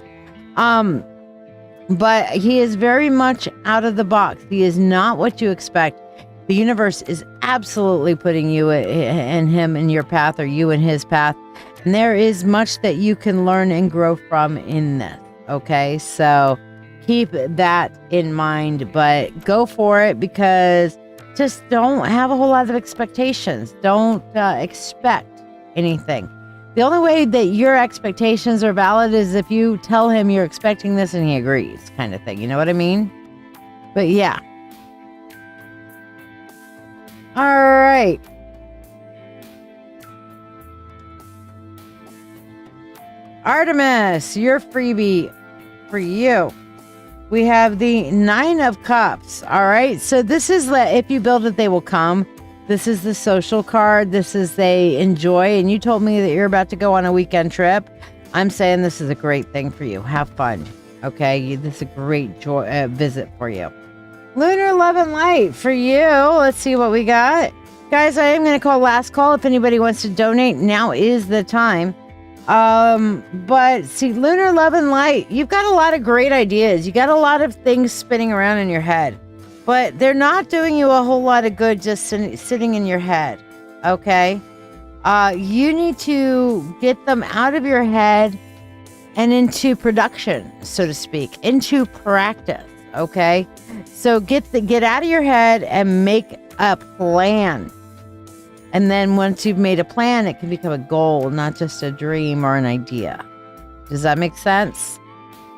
But he is very much out of the box. He is not what you expect. The universe is absolutely putting you and him in your path, or you in his path. And there is much that you can learn and grow from in this. Okay, so keep that in mind, but go for it, because just don't have a whole lot of expectations. Don't expect anything. The only way that your expectations are valid is if you tell him you're expecting this and he agrees, kind of thing. You know what I mean? But yeah. All right. Artemis, your freebie for you. We have the Nine of Cups. All right. So this is if you build it, they will come. This is the social card. This is they enjoy. And you told me that you're about to go on a weekend trip. I'm saying this is a great thing for you. Have fun. Okay. This is a great visit for you. Lunar Love and Light for you. Let's see what we got. Guys, I am going to call last call. If anybody wants to donate, now is the time. But see, Lunar Love and Light, you've got a lot of great ideas. You got a lot of things spinning around in your head, but they're not doing you a whole lot of good just sitting in your head. Okay. You need to get them out of your head and into production, so to speak, into practice. Okay. So get out of your head and make a plan. And then once you've made a plan, it can become a goal, not just a dream or an idea. Does that make sense?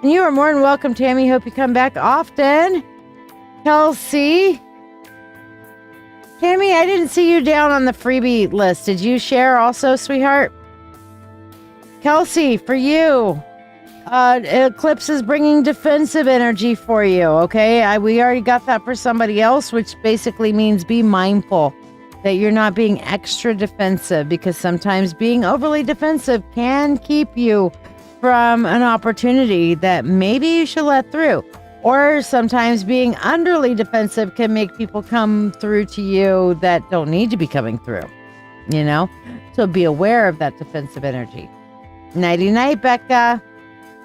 And you are more than welcome, Tammy. Hope you come back often. Kelsey. Tammy, I didn't see you down on the freebie list. Did you share also, sweetheart? Kelsey, for you. Eclipse is bringing defensive energy for you, okay? We already got that for somebody else, which basically means be mindful that you're not being extra defensive, because sometimes being overly defensive can keep you from an opportunity that maybe you should let through. Or sometimes being underly defensive can make people come through to you that don't need to be coming through, you know? So be aware of that defensive energy. Nighty night, Becca.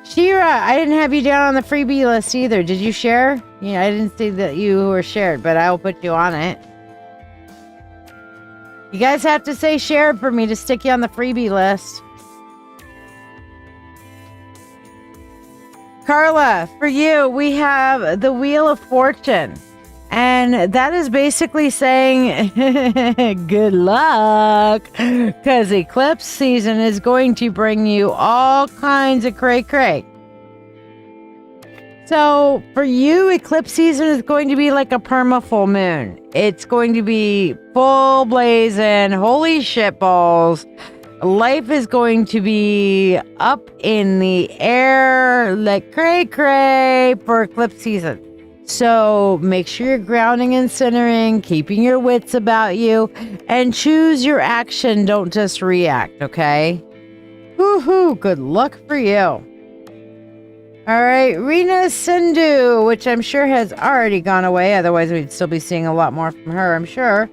Shira, I didn't have you down on the freebie list either. Did you share? Yeah, I didn't see that you were shared, but I will put you on it. You guys have to say share for me to stick you on the freebie list. Carla, for you, we have the Wheel of Fortune. And that is basically saying good luck, because eclipse season is going to bring you all kinds of cray-cray. So for you, eclipse season is going to be like a perma full moon. It's going to be full blazing, holy shit balls. Life is going to be up in the air like cray-cray for eclipse season. So make sure you're grounding and centering, keeping your wits about you, and choose your action. Don't just react, okay? Woohoo, good luck for you. All right, Rena Sindhu, which I'm sure has already gone away. Otherwise, we'd still be seeing a lot more from her, I'm sure.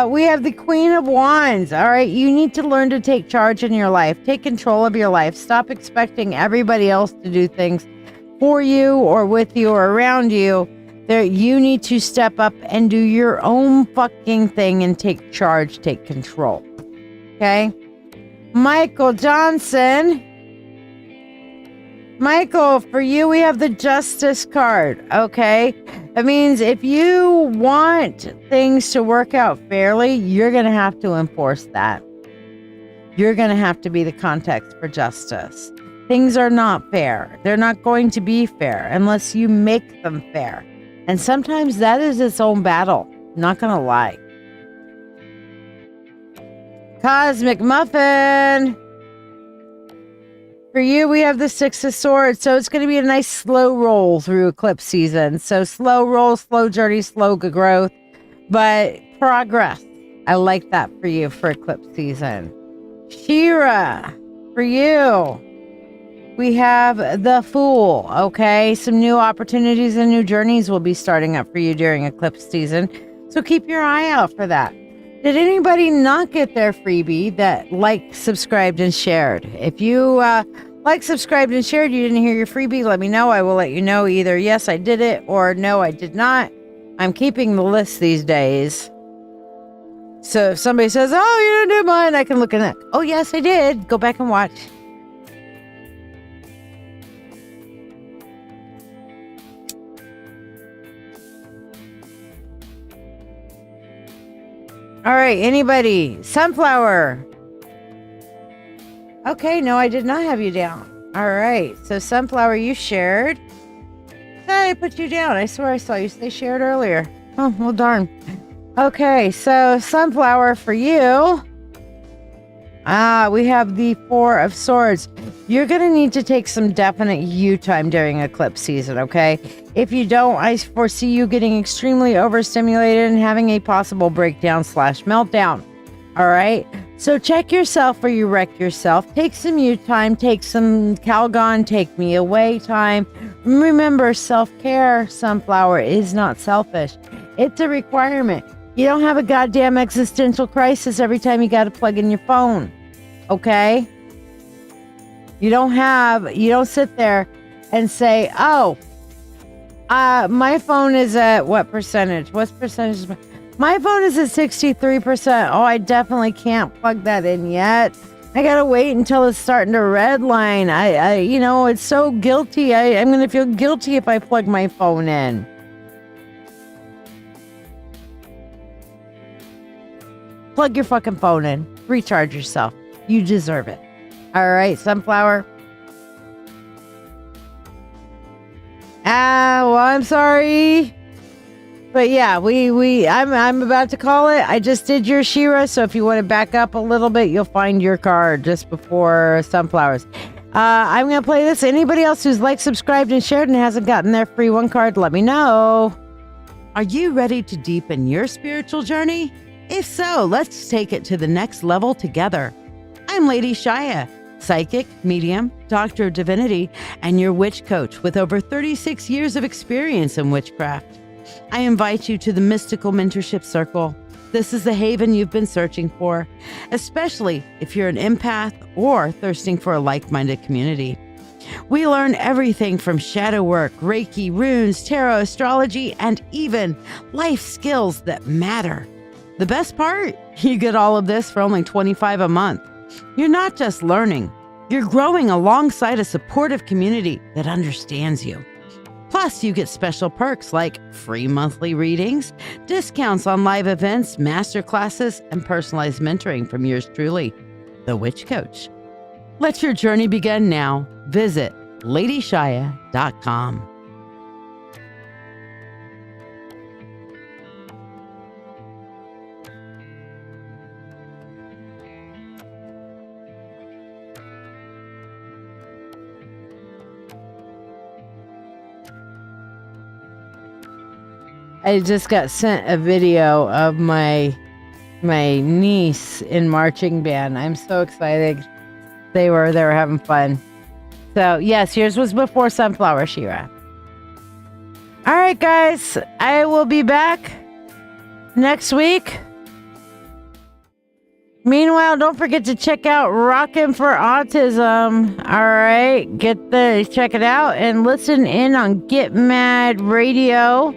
We have the Queen of Wands. All right, you need to learn to take charge in your life. Take control of your life. Stop expecting everybody else to do things for you or with you or around you. You need to step up and do your own fucking thing and take charge, take control. Okay? Michael Johnson. Michael, for you, we have the Justice card, okay? That means if you want things to work out fairly, you're going to have to enforce that. You're going to have to be the context for justice. Things are not fair. They're not going to be fair unless you make them fair. And sometimes that is its own battle. Not going to lie. Cosmic Muffin. For you, we have the Six of Swords. So it's going to be a nice slow roll through eclipse season. So slow roll, slow journey, slow growth, but progress. I like that for you for eclipse season. Shira, for you, we have the Fool. Okay, some new opportunities and new journeys will be starting up for you during eclipse season. So keep your eye out for that. Did anybody not get their freebie that liked, subscribed, and shared? If you liked, subscribed, and shared, you didn't hear your freebie, let me know. I will let you know either yes, I did it, or no, I did not. I'm keeping the list these days. So if somebody says, oh, you didn't do mine, I can look at that. Oh, yes, I did. Go back and watch. All right, anybody? Sunflower. Okay, no, I did not have you down. All right, so Sunflower, you shared. I put you down. I swear I saw you say shared earlier. Oh, well, darn. Okay, so Sunflower, for you. We have the Four of Swords. You're going to need to take some definite you time during eclipse season, okay? If you don't, I foresee you getting extremely overstimulated and having a possible breakdown/meltdown, all right? So check yourself or you wreck yourself. Take some you time, take some Calgon, take me away time. Remember, self-care, Sunflower, is not selfish. It's a requirement. You don't have a goddamn existential crisis every time you got to plug in your phone, okay? You don't sit there and say, oh, my phone is at what percentage? What's percentage? My phone is at 63%. Oh, I definitely can't plug that in yet. I gotta wait until it's starting to redline. It's so guilty. I'm gonna feel guilty if I plug my phone in. Plug your fucking phone in. Recharge yourself. You deserve it. All right, Sunflower. Well, I'm sorry. But yeah, I'm about to call it. I just did your Shira, so if you want to back up a little bit, you'll find your card just before Sunflowers. I'm going to play this. Anybody else who's liked, subscribed, and shared and hasn't gotten their free one card, let me know. Are you ready to deepen your spiritual journey? If so, let's take it to the next level together. I'm LadyShiya, psychic, medium, doctor of divinity, and your witch coach with over 36 years of experience in witchcraft. I invite you to the Mystical Mentorship Circle. This is the haven you've been searching for, especially if you're an empath or thirsting for a like-minded community. We learn everything from shadow work, Reiki, runes, tarot, astrology, and even life skills that matter. The best part? You get all of this for only $25 a month. You're not just learning, you're growing alongside a supportive community that understands you. Plus, you get special perks like free monthly readings, discounts on live events, master classes, and personalized mentoring from yours truly, the Witch Coach. Let your journey begin now. Visit LadyShiya.com. I just got sent a video of my niece in marching band. I'm so excited. They were having fun. So yes, yours was before Sunflower, Shira. All right, guys, I will be back next week. Meanwhile, don't forget to check out Rockin' for Autism. All right, check it out and listen in on Get Mad Radio.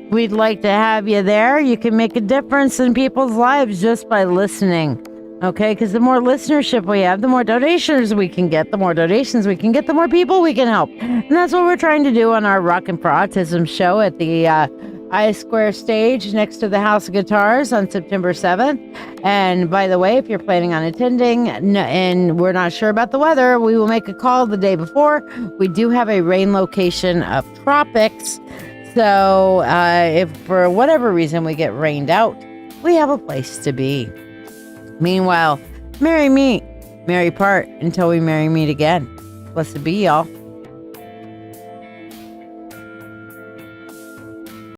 We'd like to have you there. You can make a difference in people's lives just by listening. Okay, because the more listenership we have, the more donations we can get. The more donations we can get, the more people we can help. And that's what we're trying to do on our Rockin' for Autism show at the I Square stage next to the House of Guitars on September 7th. And by the way, if you're planning on attending and we're not sure about the weather, we will make a call the day before. We do have a rain location of tropics. So if for whatever reason we get rained out, we have a place to be. Meanwhile, merry meet, merry part until we merry meet again. Blessed be, y'all.